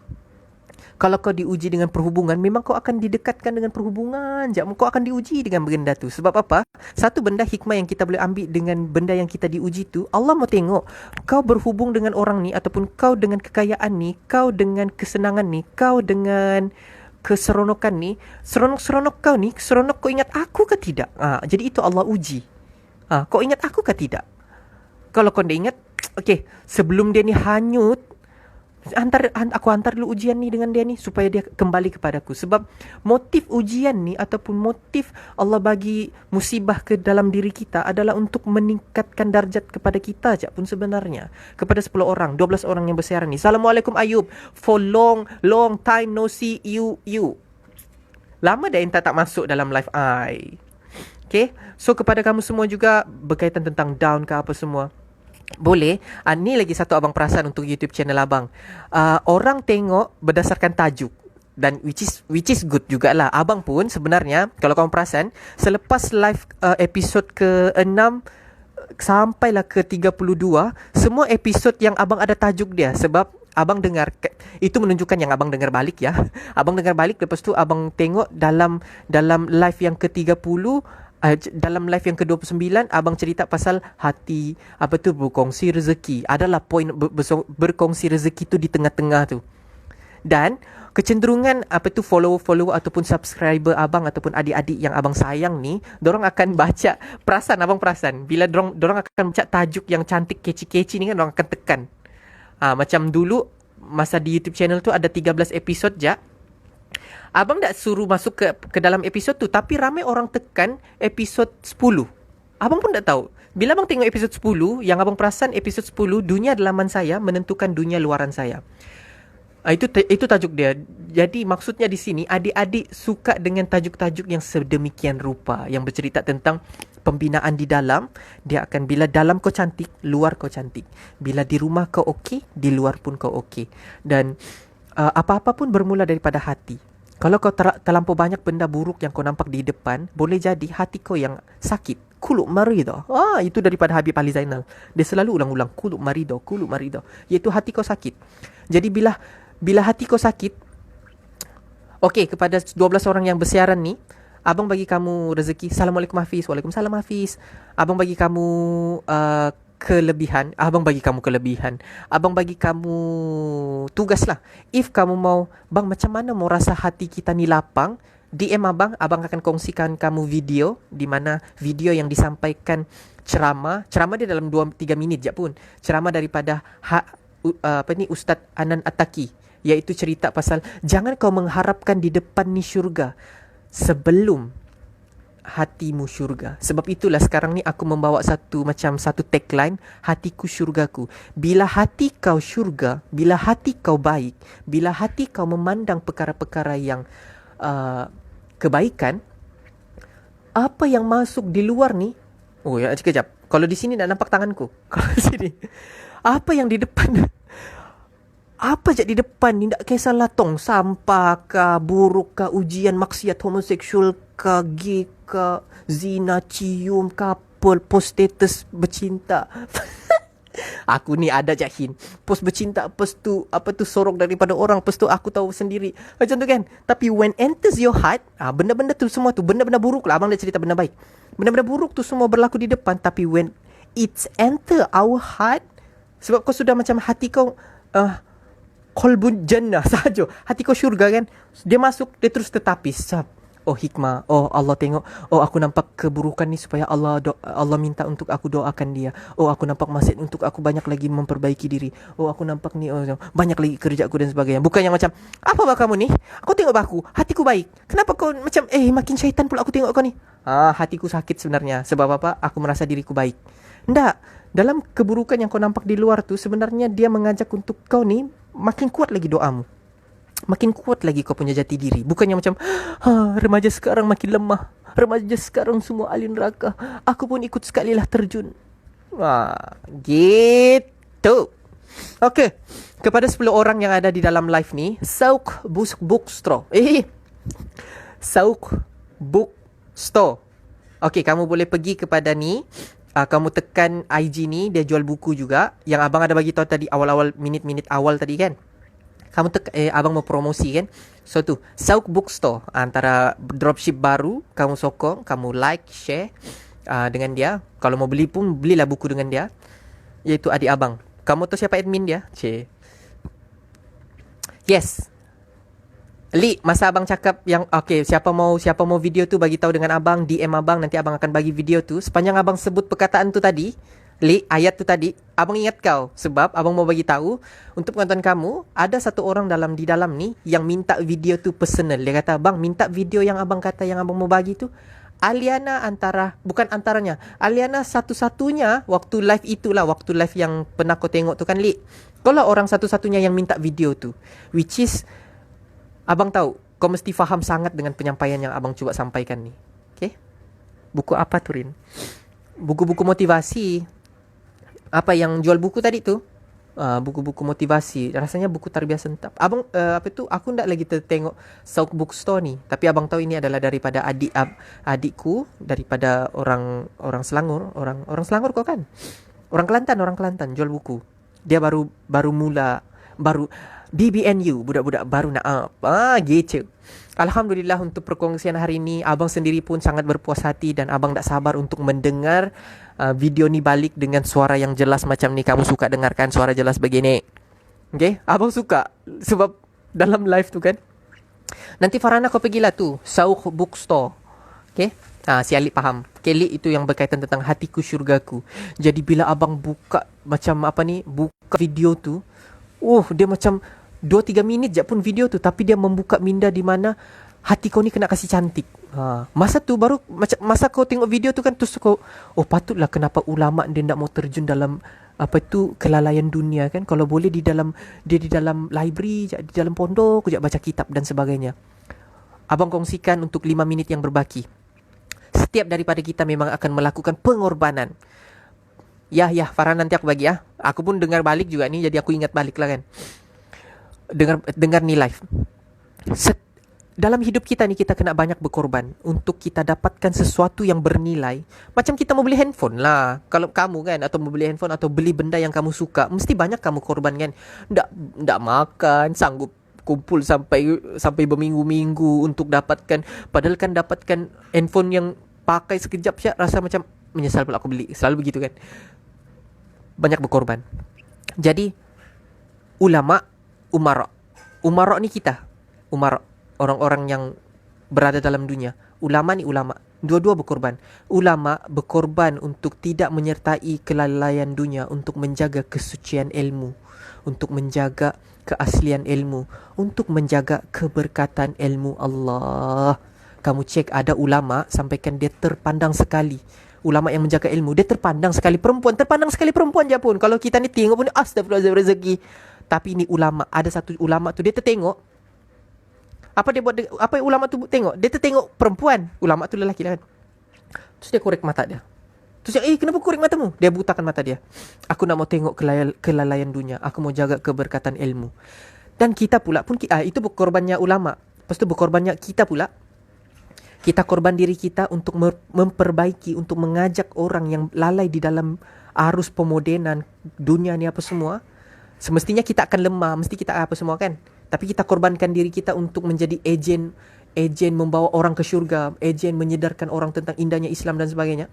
kalau kau diuji dengan perhubungan, memang kau akan didekatkan dengan perhubungan. Kau akan diuji dengan benda tu. Sebab apa? Satu benda hikmah yang kita boleh ambil dengan benda yang kita diuji tu, Allah mau tengok kau berhubung dengan orang ni, ataupun kau dengan kekayaan ni, kau dengan kesenangan ni, kau dengan keseronokan ni, seronok kau ni, seronok kau ingat aku ke tidak? Jadi itu Allah uji. Kau ingat aku ke tidak? Kalau kau tak ingat, sebelum dia ni hanyut, aku hantar dulu ujian ni dengan dia ni supaya dia kembali kepadaku. Sebab motif ujian ni ataupun motif Allah bagi musibah ke dalam diri kita adalah untuk meningkatkan darjat kepada kita je pun sebenarnya. Kepada 10 orang, 12 orang yang bersiaran ni. Assalamualaikum Ayub. For long time no see you. Lama dah Inta tak masuk dalam live I. Okay, so kepada kamu semua juga berkaitan tentang down ke apa semua, boleh, ni lagi satu abang perasan untuk YouTube channel abang. Orang tengok berdasarkan tajuk, dan which is good jugalah. Abang pun sebenarnya, kalau kamu perasan, selepas live episod ke-6 sampailah ke-32, semua episod yang abang ada tajuk dia. Sebab abang dengar, itu menunjukkan yang abang dengar balik ya. Abang dengar balik, lepas tu abang tengok dalam live yang ke-30, dalam live yang ke-29 abang cerita pasal hati apa tu berkongsi rezeki. Adalah poin berkongsi rezeki tu di tengah-tengah tu. Dan kecenderungan apa tu follower ataupun subscriber abang ataupun adik-adik yang abang sayang ni, dorang akan baca, abang perasan bila dorang akan baca tajuk yang cantik keci-keci ni kan, dorang akan tekan. Macam dulu masa di YouTube channel tu ada 13 episod je. Abang tak suruh masuk ke dalam episod tu, tapi ramai orang tekan episod 10. Abang pun tak tahu. Bila abang tengok episod 10, yang abang perasan episod 10, dunia dalaman saya menentukan dunia luaran saya. Itu tajuk dia. Jadi maksudnya di sini adik-adik suka dengan tajuk-tajuk yang sedemikian rupa, yang bercerita tentang pembinaan di dalam. Dia akan, bila dalam kau cantik, luar kau cantik. Bila di rumah kau okey, di luar pun kau okey. Dan apa-apa pun bermula daripada hati. Kalau kau terlampau banyak benda buruk yang kau nampak di depan, boleh jadi hati kau yang sakit. Kulub marido. Itu daripada Habib Ali Zainal. Dia selalu ulang-ulang kulub marido. Iaitu hati kau sakit. Jadi bila hati kau sakit, okey, kepada 12 orang yang bersiaran ni, abang bagi kamu rezeki. Assalamualaikum Hafiz. Waalaikumsalam Hafiz. Abang bagi kamu kelebihan. Abang bagi kamu tugas lah. If kamu mau, bang, macam mana mau rasa hati kita ni lapang, DM abang akan kongsikan kamu video, di mana video yang disampaikan ceramah dia dalam 2-3 minit je pun. Ceramah daripada Ustaz Anan Attaqi, iaitu cerita pasal jangan kau mengharapkan di depan ni syurga sebelum hatimu syurga. Sebab itulah sekarang ni aku membawa satu tagline, hatiku syurgaku. Bila hati kau syurga, bila hati kau baik, bila hati kau memandang perkara-perkara yang kebaikan, apa yang masuk di luar ni, sekejap, kalau di sini nak nampak tanganku, kalau di sini apa yang di depan, apa je di depan ni, tak kisahlah tong sampah kah, buruk kah, ujian maksiat homoseksual kah, gay kah, zina, cium, couple, post status bercinta. Aku ni ada je hin, post bercinta, post tu sorok daripada orang, post tu aku tahu sendiri, macam tu kan. Tapi when enters your heart, benda-benda tu semua tu, benda-benda buruk lah, abang dah cerita benda baik, benda-benda buruk tu semua berlaku di depan. Tapi when it's enter our heart, sebab kau sudah macam hati kau qalbun jannah sahaja, hati kau syurga kan, dia masuk, dia terus tertapis. Oh hikmah, oh Allah tengok, oh aku nampak keburukan ni supaya Allah minta untuk aku doakan dia. Oh aku nampak masjid untuk aku banyak lagi memperbaiki diri. Oh aku nampak ni, banyak lagi kerja aku dan sebagainya. Bukan yang macam, apa bak kamu ni? Aku tengok aku, hatiku baik. Kenapa kau macam makin syaitan pula aku tengok kau ni? Hatiku sakit sebenarnya. Sebab apa? Aku merasa diriku baik. Ndak, dalam keburukan yang kau nampak di luar tu, sebenarnya dia mengajak untuk kau ni makin kuat lagi doamu. Makin kuat lagi kau punya jati diri. Bukannya macam remaja sekarang makin lemah, remaja sekarang semua ahli neraka, aku pun ikut sekali lah terjun. Gitu. Okay, kepada 10 orang yang ada di dalam live ni, Sauk Bookstore. Sauk Bookstore. Okay, kamu boleh pergi kepada ni, kamu tekan IG ni, dia jual buku juga. Yang abang ada bagi tahu tadi awal-awal, minit-minit awal tadi kan. Kamu abang mau promosi kan. So tu Sauk Bookstore, antara dropship baru, kamu sokong, kamu like, share dengan dia. Kalau mau beli pun belilah buku dengan dia, iaitu adik abang. Kamu tahu siapa admin dia? Yes, Li, masa abang cakap yang siapa mau video tu bagi tahu dengan abang, DM abang, nanti abang akan bagi video tu. Sepanjang abang sebut perkataan tu tadi, Li, ayat tu tadi, abang ingat kau. Sebab abang mau bagi tahu untuk penonton kamu, ada satu orang di dalam ni yang minta video tu personal. Dia kata, bang, minta video yang abang kata yang abang mau bagi tu. Aliana Aliana satu-satunya waktu live itulah, waktu live yang pernah kau tengok tu kan, Li. Kau lah orang satu-satunya yang minta video tu. Which is, abang tahu kau mesti faham sangat dengan penyampaian yang abang cuba sampaikan ni. Okay? Buku apa tu, Rin? Buku-buku motivasi. Apa yang jual buku tadi tu? Buku-buku motivasi. Rasanya buku tarbiyah sentap. Abang aku ndak lagi tertengok Sauk Bookstore ni. Tapi abang tahu ini adalah daripada adikku, daripada orang Selangor, orang Selangor kau kan? Orang Kelantan jual buku. Dia baru mula baru BBNU, budak-budak baru nak gitu. Alhamdulillah untuk perkongsian hari ini. Abang sendiri pun sangat berpuas hati dan abang tak sabar untuk mendengar video ni balik dengan suara yang jelas macam ni. Kamu suka dengarkan suara jelas begini? Okay, abang suka sebab dalam live tu kan. Nanti Farhana kau pergilah tu Sauq Bookstore. Okay, si Alik faham. Kelly itu yang berkaitan tentang hatiku syurgaku. Jadi bila abang buka macam apa ni, buka video tu, dia macam 2-3 minit je pun video tu, tapi dia membuka minda di mana hati kau ni kena kasih cantik. Masa tu baru macam masa kau tengok video tu kan, terus kau patutlah kenapa ulama dia tak mau terjun dalam apa tu kelalaian dunia kan. Kalau boleh di dalam library, di dalam pondok je baca kitab dan sebagainya. Abang kongsikan untuk 5 minit yang berbaki. Setiap daripada kita memang akan melakukan pengorbanan. Ya Farhan, nanti aku bagi ya. Aku pun dengar balik juga nih, jadi aku ingat balik lah kan. Dengar nih live. Dalam hidup kita nih kita kena banyak berkorban untuk kita dapatkan sesuatu yang bernilai. Macam kita mau beli handphone lah. Kalau kamu kan, atau mau beli handphone atau beli benda yang kamu suka, mesti banyak kamu korban kan. Ndak makan, sanggup kumpul sampai berminggu-minggu untuk dapatkan. Padahal kan dapatkan handphone yang pakai sekejap saja rasa macam menyesal pula aku beli. Selalu begitu kan. Banyak berkorban. Jadi Umara ni kita. Umara, orang-orang yang berada dalam dunia. Ulama ni ulama. Dua-dua berkorban. Ulama berkorban untuk tidak menyertai kelalaian dunia, untuk menjaga kesucian ilmu, untuk menjaga keaslian ilmu, untuk menjaga keberkatan ilmu Allah. Kamu cek ada ulama sampaikan dia terpandang sekali. Ulama yang menjaga ilmu, dia terpandang sekali perempuan je pun. Kalau kita ni tengok pun astagfirullah rezeki. Tapi ini ulama, ada satu ulama tu dia tertengok. Apa yang ulama tu tengok? Dia tertengok perempuan. Ulama tu lelaki lah kan. Terus dia korek mata dia. Terus dia, kenapa korek matamu? Dia butakan mata dia. Aku nak mau tengok kelalaian dunia. Aku mau jaga keberkatan ilmu. Dan kita pula pun, itu berkorbannya ulama. Lepas tu berkorbannya kita pula. Kita korban diri kita untuk memperbaiki, untuk mengajak orang yang lalai di dalam arus pemodenan dunia ni apa semua. Semestinya kita akan lemah, mesti kita apa semua kan. Tapi kita korbankan diri kita untuk menjadi ejen membawa orang ke syurga, ejen menyedarkan orang tentang indahnya Islam dan sebagainya.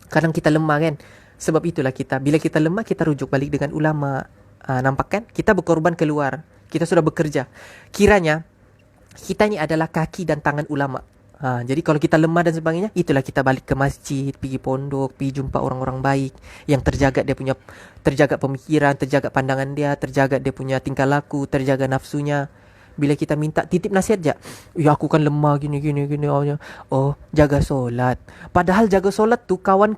Kadang kita lemah kan. Sebab itulah bila kita lemah, kita rujuk balik dengan ulama. Nampak kan? Kita berkorban keluar. Kita sudah bekerja. Kiranya kita ni adalah kaki dan tangan ulama. Jadi kalau kita lemah dan sebagainya, itulah kita balik ke masjid, pergi pondok, pergi jumpa orang-orang baik yang terjaga pemikiran, terjaga pandangan dia, terjaga dia punya tingkah laku, terjaga nafsunya. Bila kita minta titip nasihat je, ya aku kan lemah gini. Jaga solat. Padahal jaga solat tu kawan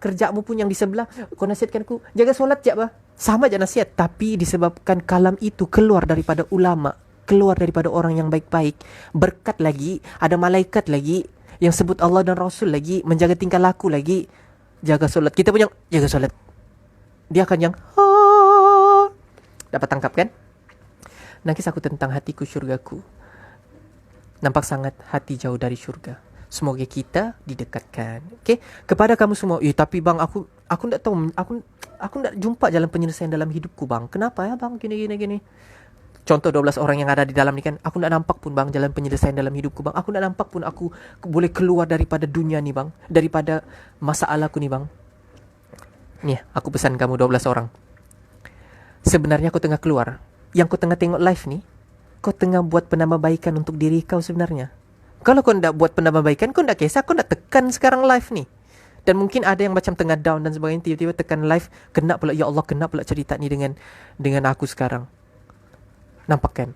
kerjamu pun yang di sebelah, kau nasihatkan aku jaga solat je bah. Sama je nasihat, tapi disebabkan kalam itu keluar daripada ulama, keluar daripada orang yang baik-baik, berkat lagi, ada malaikat lagi yang sebut Allah dan Rasul lagi, menjaga tingkah laku lagi, jaga solat. Kita pun yang jaga solat, dia akan yang dapat tangkap kan. Nangkis aku tentang hatiku syurgaku. Nampak sangat hati jauh dari syurga. Semoga kita didekatkan. Okay? Kepada kamu semua, tapi bang aku tak tahu, aku tak jumpa jalan penyelesaian dalam hidupku bang. Kenapa ya bang gini. Contoh 12 orang yang ada di dalam ni kan, aku nak nampak pun bang jalan penyelesaian dalam hidupku bang. Aku nak nampak pun aku boleh keluar daripada dunia ni bang, daripada masalahku ni bang. Nih, aku pesan kamu 12 orang. Sebenarnya kau tengah keluar. Yang kau tengah tengok live ni, kau tengah buat penambahbaikan untuk diri kau sebenarnya. Kalau kau tak buat penambahbaikan, kau tak kisah, kau tak tekan sekarang live ni. Dan mungkin ada yang macam tengah down dan sebagainya, tiba-tiba tekan live, kena pula, ya Allah, kena pula cerita ni dengan aku sekarang. Nampak kan?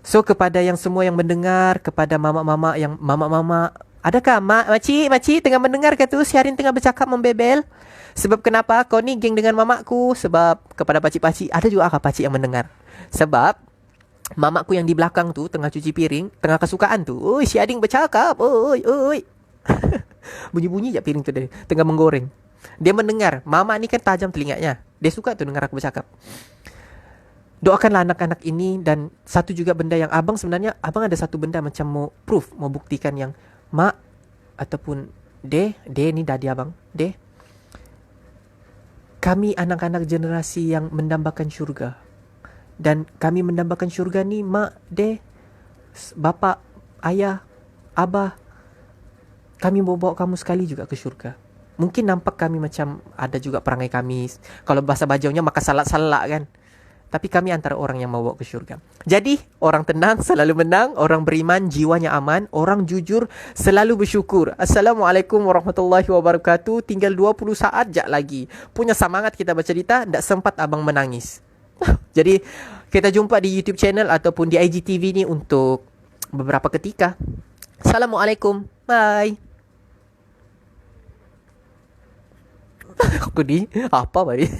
So kepada yang semua yang mendengar, kepada mama-mama, adakah makcik tengah mendengar ke tu Syarin tengah bercakap membebel? Sebab kenapa kau ni geng dengan mamaku? Sebab kepada pakcik-pakcik, ada juga pakcik yang mendengar. Sebab mamaku yang di belakang tu tengah cuci piring, tengah kesukaan tu, oi Syarin bercakap, oi. Bunyi-bunyi je piring tu dia tengah menggoreng. Dia mendengar. Mama ni kan tajam telinganya. Dia suka tu dengar aku bercakap. Doakanlah anak-anak ini. Dan satu juga benda yang abang ada satu benda macam mau proof, mau buktikan yang mak ataupun de ni dadi abang, de kami anak-anak generasi yang mendambakan syurga. Dan kami mendambakan syurga ni mak, deh, bapa, ayah, abah. Kami mau bawa kamu sekali juga ke syurga. Mungkin nampak kami macam ada juga perangai kami, kalau bahasa bajaunya maka salak-salak kan. Tapi kami antara orang yang mau bawa ke syurga. Jadi, orang tenang selalu menang, orang beriman jiwanya aman, orang jujur selalu bersyukur. Assalamualaikum warahmatullahi wabarakatuh. Tinggal 20 saat je lagi. Punya semangat kita bercerita, tak sempat abang menangis. Jadi, kita jumpa di YouTube channel ataupun di IGTV ni untuk beberapa ketika. Assalamualaikum. Bye. Aku ni apa bari?